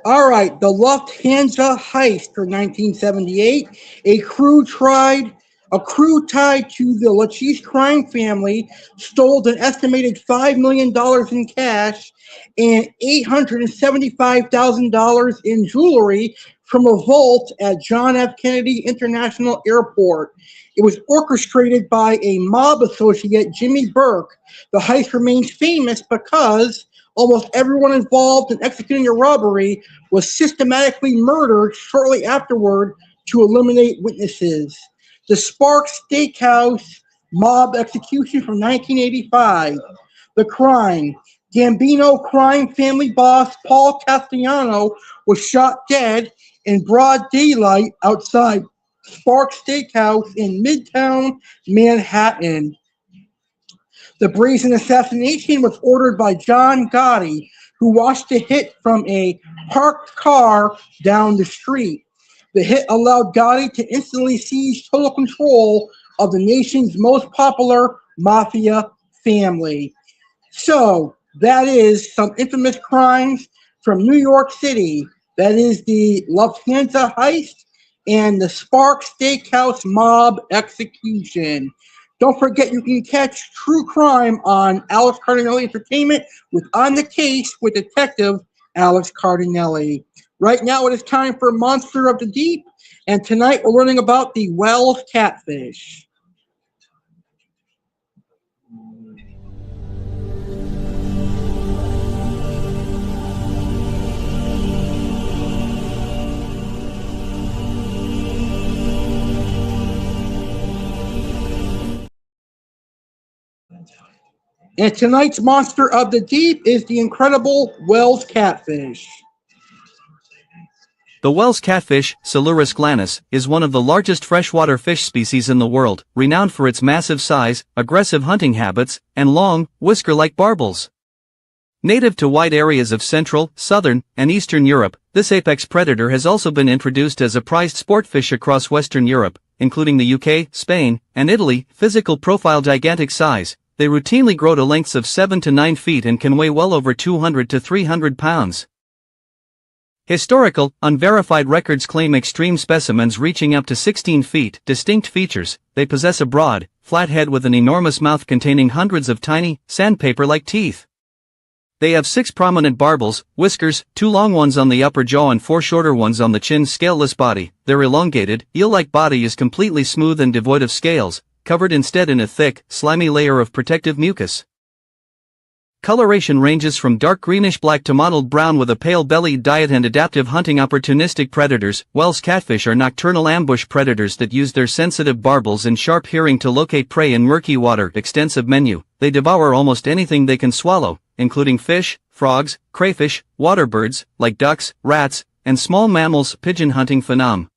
All right, the Lufthansa heist for 1978. A crew tied to the Lachis crime family stole an estimated $5 million in cash and $875,000 in jewelry from a vault at John F. Kennedy International Airport. It was orchestrated by a mob associate, Jimmy Burke. The heist remains famous because almost everyone involved in executing the robbery was systematically murdered shortly afterward to eliminate witnesses. The Sparks Steakhouse mob execution from 1985. The crime. Gambino crime family boss Paul Castellano was shot dead in broad daylight outside Sparks Steakhouse in Midtown Manhattan. The brazen assassination was ordered by John Gotti, who watched the hit from a parked car down the street. The hit allowed Gotti to instantly seize total control of the nation's most popular mafia family. So that is some infamous crimes from New York City. That is the Lufthansa heist and the Sparks Steakhouse mob execution. Don't forget, you can catch true crime on Alex Cardinale Entertainment with On the Case with Detective Alex Cardinale. Right now it is time for Monster of the Deep, and tonight we're learning about the Wels Catfish. And tonight's monster of the deep is the incredible Wels Catfish. The Wels catfish, Silurus glanus, is one of the largest freshwater fish species in the world, renowned for its massive size, aggressive hunting habits, and long, whisker-like barbels. Native to wide areas of Central, Southern, and Eastern Europe, this apex predator has also been introduced as a prized sport fish across Western Europe, including the UK, Spain, and Italy. Physical profile: gigantic size. They routinely grow to lengths of 7 to 9 feet and can weigh well over 200 to 300 pounds. Historical, unverified records claim extreme specimens reaching up to 16 feet. Distinct features: they possess a broad, flat head with an enormous mouth containing hundreds of tiny, sandpaper-like teeth. They have 6 prominent barbels, whiskers, 2 long ones on the upper jaw and 4 shorter ones on the chin. Scaleless body. Their elongated, eel-like body is completely smooth and devoid of scales, covered instead in a thick, slimy layer of protective mucus. Coloration ranges from dark greenish-black to mottled brown with a pale belly. Diet and adaptive hunting: opportunistic predators. Wels catfish are nocturnal ambush predators that use their sensitive barbels and sharp hearing to locate prey in murky water. Extensive menu: they devour almost anything they can swallow, including fish, frogs, crayfish, water birds, like ducks, rats, and small mammals. Pigeon hunting phenom.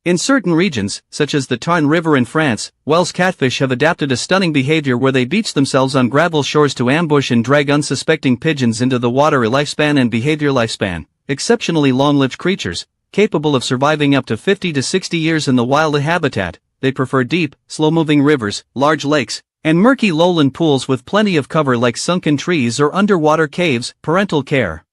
In certain regions, such as the Tarn River in France, Wels catfish have adapted a stunning behavior where they beach themselves on gravel shores to ambush and drag unsuspecting pigeons into the water. Lifespan and behavior: lifespan: exceptionally long-lived creatures, capable of surviving up to 50 to 60 years in the wild habitat. They prefer deep, slow-moving rivers, large lakes, and murky lowland pools with plenty of cover like sunken trees or underwater caves. Parental care: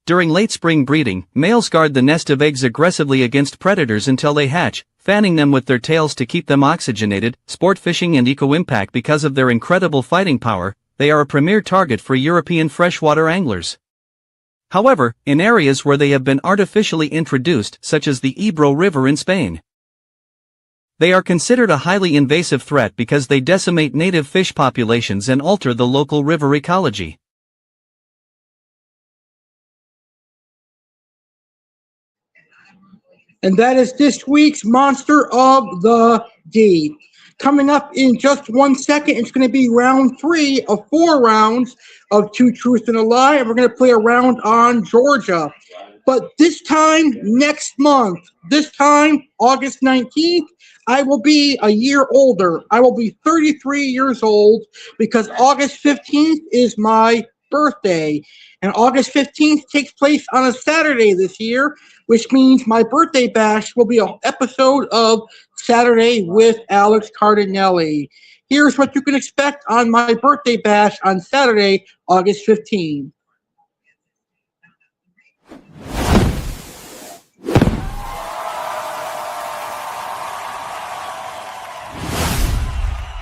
during late spring breeding, males guard the nest of eggs aggressively against predators until they hatch, fanning them with their tails to keep them oxygenated. Sport fishing and eco-impact: because of their incredible fighting power, they are a premier target for European freshwater anglers. However, in areas where they have been artificially introduced, such as the Ebro River in Spain, they are considered a highly invasive threat because they decimate native fish populations and alter the local river ecology. And that is this week's Monster of the Deep. Coming up in just 1 second, it's going to be round 3 of 4 rounds of Two Truths and a Lie, and we're going to play a round on Georgia. But this time next month, this time August 19th, I will be a year older. I will be 33 years old because August 15th is my birthday. And August 15th takes place on a Saturday this year, which means my birthday bash will be an episode of Saturday with Alex Cardinale. Here's what you can expect on my birthday bash on Saturday, August 15th.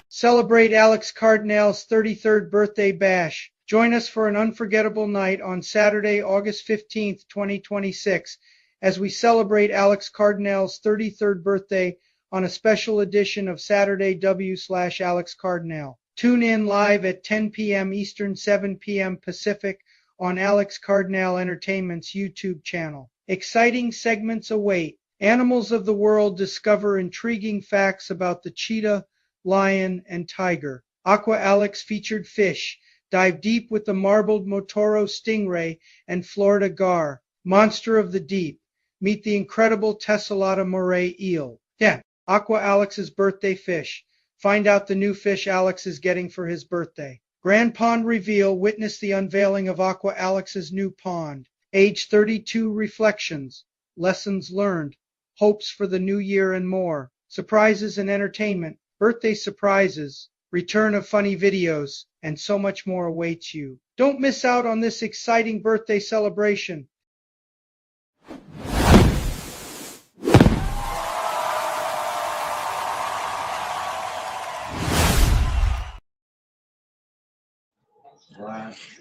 Celebrate Alex Cardinale's 33rd birthday bash. Join us for an unforgettable night on Saturday, August 15th, 2026, as we celebrate Alex Cardinale's 33rd birthday on a special edition of Saturday W/Alex Cardinale. Tune in live at 10 p.m. Eastern, 7 p.m. Pacific on Alex Cardinale Entertainment's YouTube channel. Exciting segments await. Animals of the world discover intriguing facts about the cheetah, lion, and tiger. Aqua Alex Featured Fish. Dive deep with the marbled Motoro Stingray and Florida gar. Monster of the Deep. Meet the incredible Tessellata moray eel. Yeah, Aqua Alex's birthday fish. Find out the new fish Alex is getting for his birthday. Grand Pond Reveal. Witness the unveiling of Aqua Alex's new pond. Age 32 reflections. Lessons learned. Hopes for the new year and more. Surprises and entertainment. Birthday surprises. Return of funny videos. And so much more awaits you. Don't miss out on this exciting birthday celebration.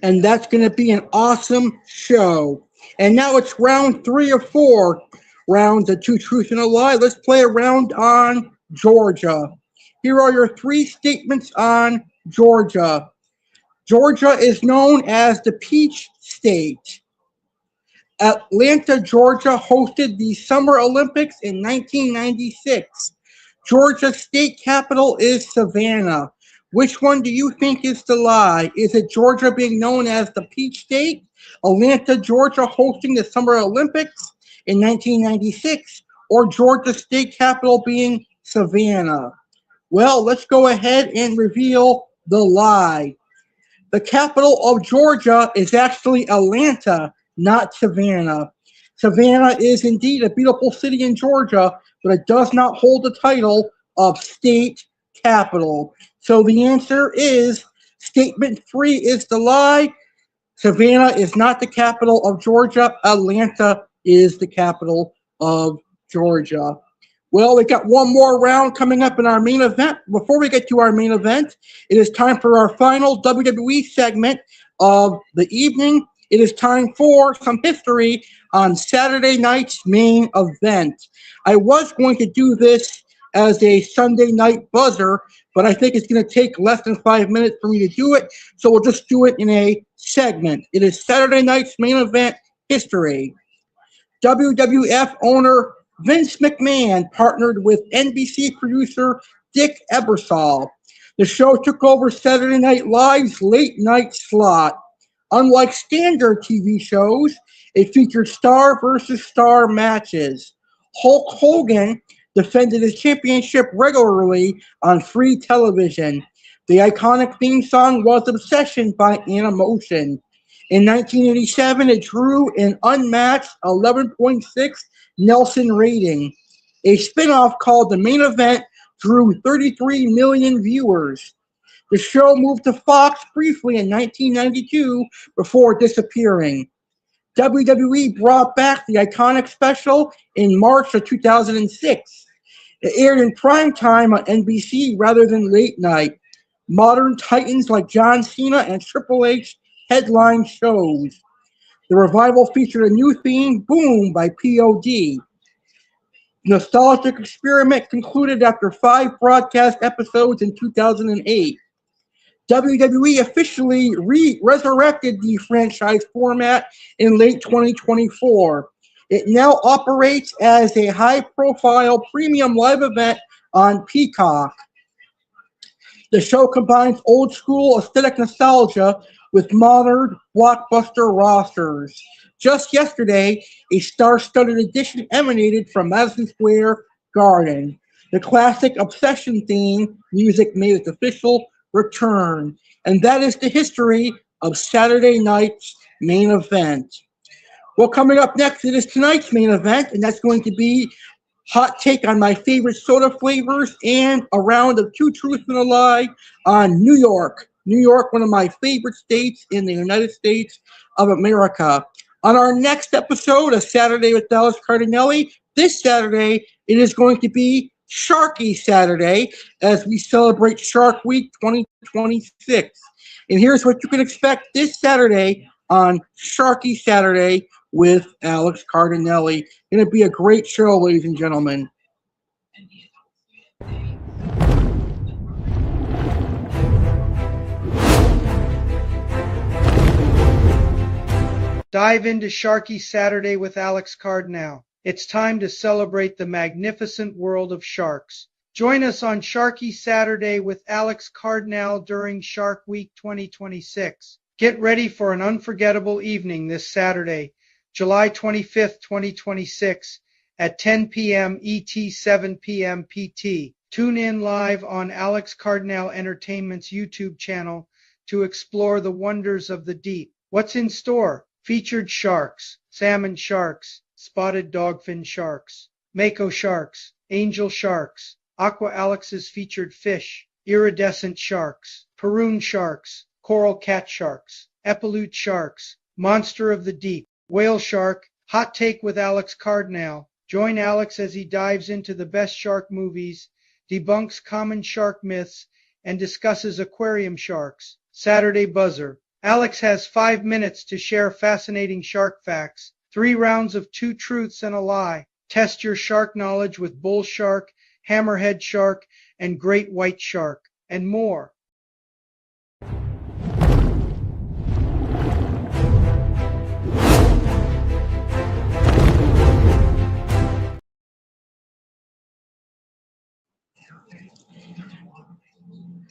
And that's going to be an awesome show. And now it's round 3 of 4 rounds of Two Truths and a Lie. Let's play a round on Georgia. Here are your 3 statements on Georgia. Georgia is known as the Peach State. Atlanta, Georgia hosted the Summer Olympics in 1996. Georgia's state capital is Savannah. Which one do you think is the lie? Is it Georgia being known as the Peach State? Atlanta, Georgia hosting the Summer Olympics in 1996? Or Georgia state capital being Savannah? Well, let's go ahead and reveal the lie. The capital of Georgia is actually Atlanta, not Savannah. Savannah is indeed a beautiful city in Georgia, but it does not hold the title of state capital. So the answer is statement 3 is the lie. Savannah is not the capital of Georgia. Atlanta is the capital of Georgia. Well, we got one more round coming up in our main event. Before we get to our main event, it is time for our final WWE segment of the evening. It is time for some history on Saturday night's main event. I was going to do this as a Sunday night buzzer, but I think it's going to take less than 5 minutes for me to do it, so we'll just do it in a segment. It is Saturday night's main event history. WWF owner Vince McMahon partnered with NBC producer Dick Ebersol. The show took over Saturday Night Live's late night slot. Unlike standard TV shows, it featured star versus star matches. Hulk Hogan defended his championship regularly on free television. The iconic theme song was Obsession by Animotion. In 1987, it drew an unmatched 11.6 Nelson rating. A spin-off called The Main Event drew 33 million viewers. The show moved to Fox briefly in 1992 before disappearing. WWE brought back the iconic special in March of 2006. It aired in prime time on NBC rather than late night. Modern titans like John Cena and Triple H headline shows. The revival featured a new theme, Boom, by POD. Nostalgic experiment concluded after 5 broadcast episodes in 2008. WWE officially resurrected the franchise format in late 2024. It now operates as a high-profile premium live event on Peacock. The show combines old-school aesthetic nostalgia with modern blockbuster rosters. Just yesterday, a star-studded edition emanated from Madison Square Garden. The classic Obsession theme music made its official return. And that is the history of Saturday night's main event. Well, coming up next, it is tonight's main event, and that's going to be hot take on my favorite soda flavors and a round of 2 truths and a lie on New York. New York, one of my favorite states in the United States of America. On our next episode of Saturday with Alex Cardinale, this Saturday, it is going to be Sharky Saturday as we celebrate Shark Week 2026. And here's what you can expect this Saturday on Sharky Saturday with Alex Cardinale. Going to be a great show, ladies and gentlemen. Dive into Sharky Saturday with Alex Cardinale. It's time to celebrate the magnificent world of sharks. Join us on Sharky Saturday with Alex Cardinale during Shark Week 2026. Get ready for an unforgettable evening this Saturday, July 25th, 2026 at 10 p.m. ET, 7 p.m. PT. Tune in live on Alex Cardinale Entertainment's YouTube channel to explore the wonders of the deep. What's in store? Featured sharks, salmon sharks, spotted dogfin sharks, mako sharks, angel sharks, Aqua Alex's Featured Fish, iridescent sharks, Peroon sharks, coral cat sharks, epilute sharks, monster of the deep, whale shark, hot take with Alex Cardinale. Join Alex as he dives into the best shark movies, debunks common shark myths, and discusses aquarium sharks. Saturday Buzzer. Alex has 5 minutes to share fascinating shark facts, 3 rounds of 2 truths and a lie. Test your shark knowledge with bull shark, hammerhead shark, and great white shark, and more.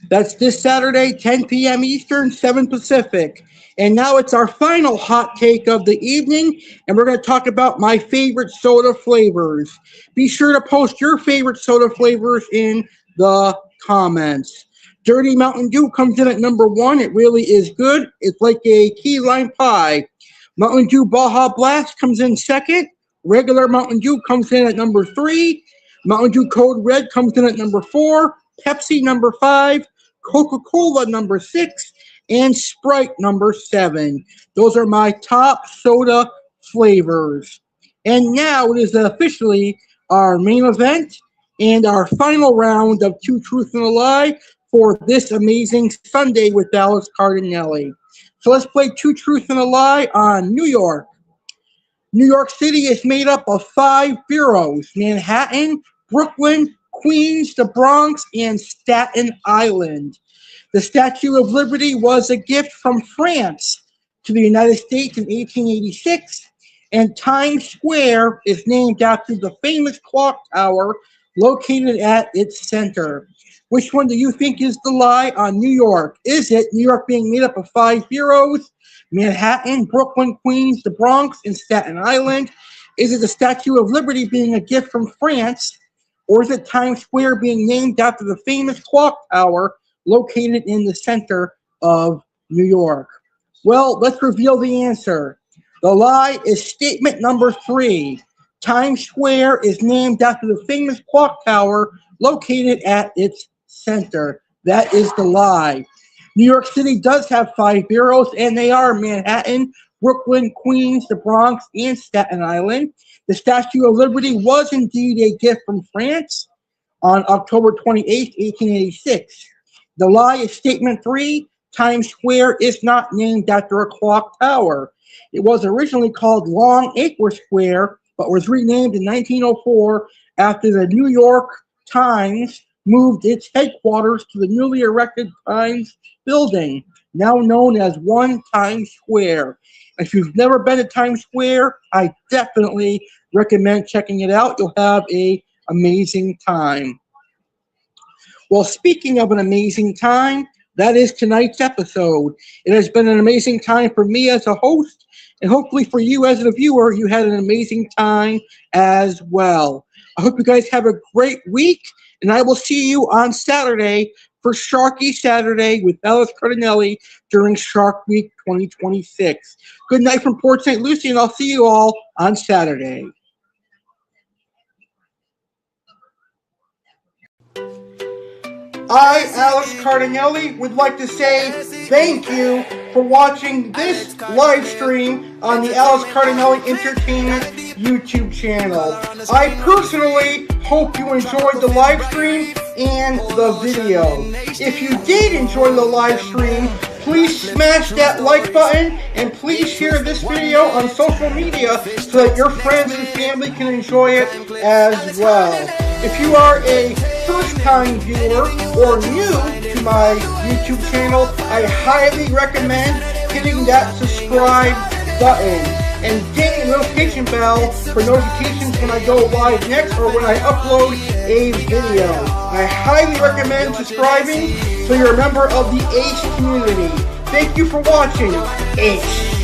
That's this Saturday, 10 p.m. Eastern, 7 Pacific. And now it's our final hot take of the evening, and we're going to talk about my favorite soda flavors. Be sure to post your favorite soda flavors in the comments. Dirty Mountain Dew comes in at number 1. It really is good. It's like a key lime pie. Mountain Dew Baja Blast comes in second. Regular Mountain Dew comes in at number 3. Mountain Dew Code Red comes in at number 4. Pepsi number 5. Coca-Cola number 6. And Sprite number 7. Those are my top soda flavors. And now it is officially our main event and our final round of Two Truths and a Lie for this amazing Sunday with Alex Cardinale. So let's play Two Truths and a Lie on New York. New York City is made up of 5 boroughs: Manhattan, Brooklyn, Queens, the Bronx, and Staten Island. The Statue of Liberty was a gift from France to the United States in 1886, and Times Square is named after the famous clock tower located at its center. Which one do you think is the lie on New York? Is it New York being made up of 5 boroughs, Manhattan, Brooklyn, Queens, the Bronx, and Staten Island? Is it the Statue of Liberty being a gift from France? Or is it Times Square being named after the famous clock tower located in the center of New York? Well, let's reveal the answer. The lie is statement number 3. Times Square is named after the famous clock tower located at its center. That is the lie. New York City does have 5 boroughs, and they are Manhattan, Brooklyn, Queens, the Bronx, and Staten Island. The Statue of Liberty was indeed a gift from France on October 28, 1886. The lie is statement 3. Times Square is not named after a clock tower. It was originally called Long Acre Square, but was renamed in 1904 after the New York Times moved its headquarters to the newly erected Times building, now known as 1 Times Square. If you've never been to Times Square, I definitely recommend checking it out. You'll have an amazing time. Well, speaking of an amazing time, that is tonight's episode. It has been an amazing time for me as a host, and hopefully for you as a viewer, you had an amazing time as well. I hope you guys have a great week, and I will see you on Saturday for Sharky Saturday with Alex Cardinale during Shark Week 2026. Good night from Port St. Lucie, and I'll see you all on Saturday. I, Alex Cardinale, would like to say thank you for watching this live stream on the Alex Cardinale Entertainment YouTube channel. I personally hope you enjoyed the live stream and the video. If you did enjoy the live stream, please smash that like button and please share this video on social media so that your friends and family can enjoy it as well. If you are a first-time viewer or new to my YouTube channel, I highly recommend hitting that subscribe button and ding the notification bell for notifications when I go live next or when I upload a video. I highly recommend subscribing so you're a member of the ACE community. Thank you for watching ACE.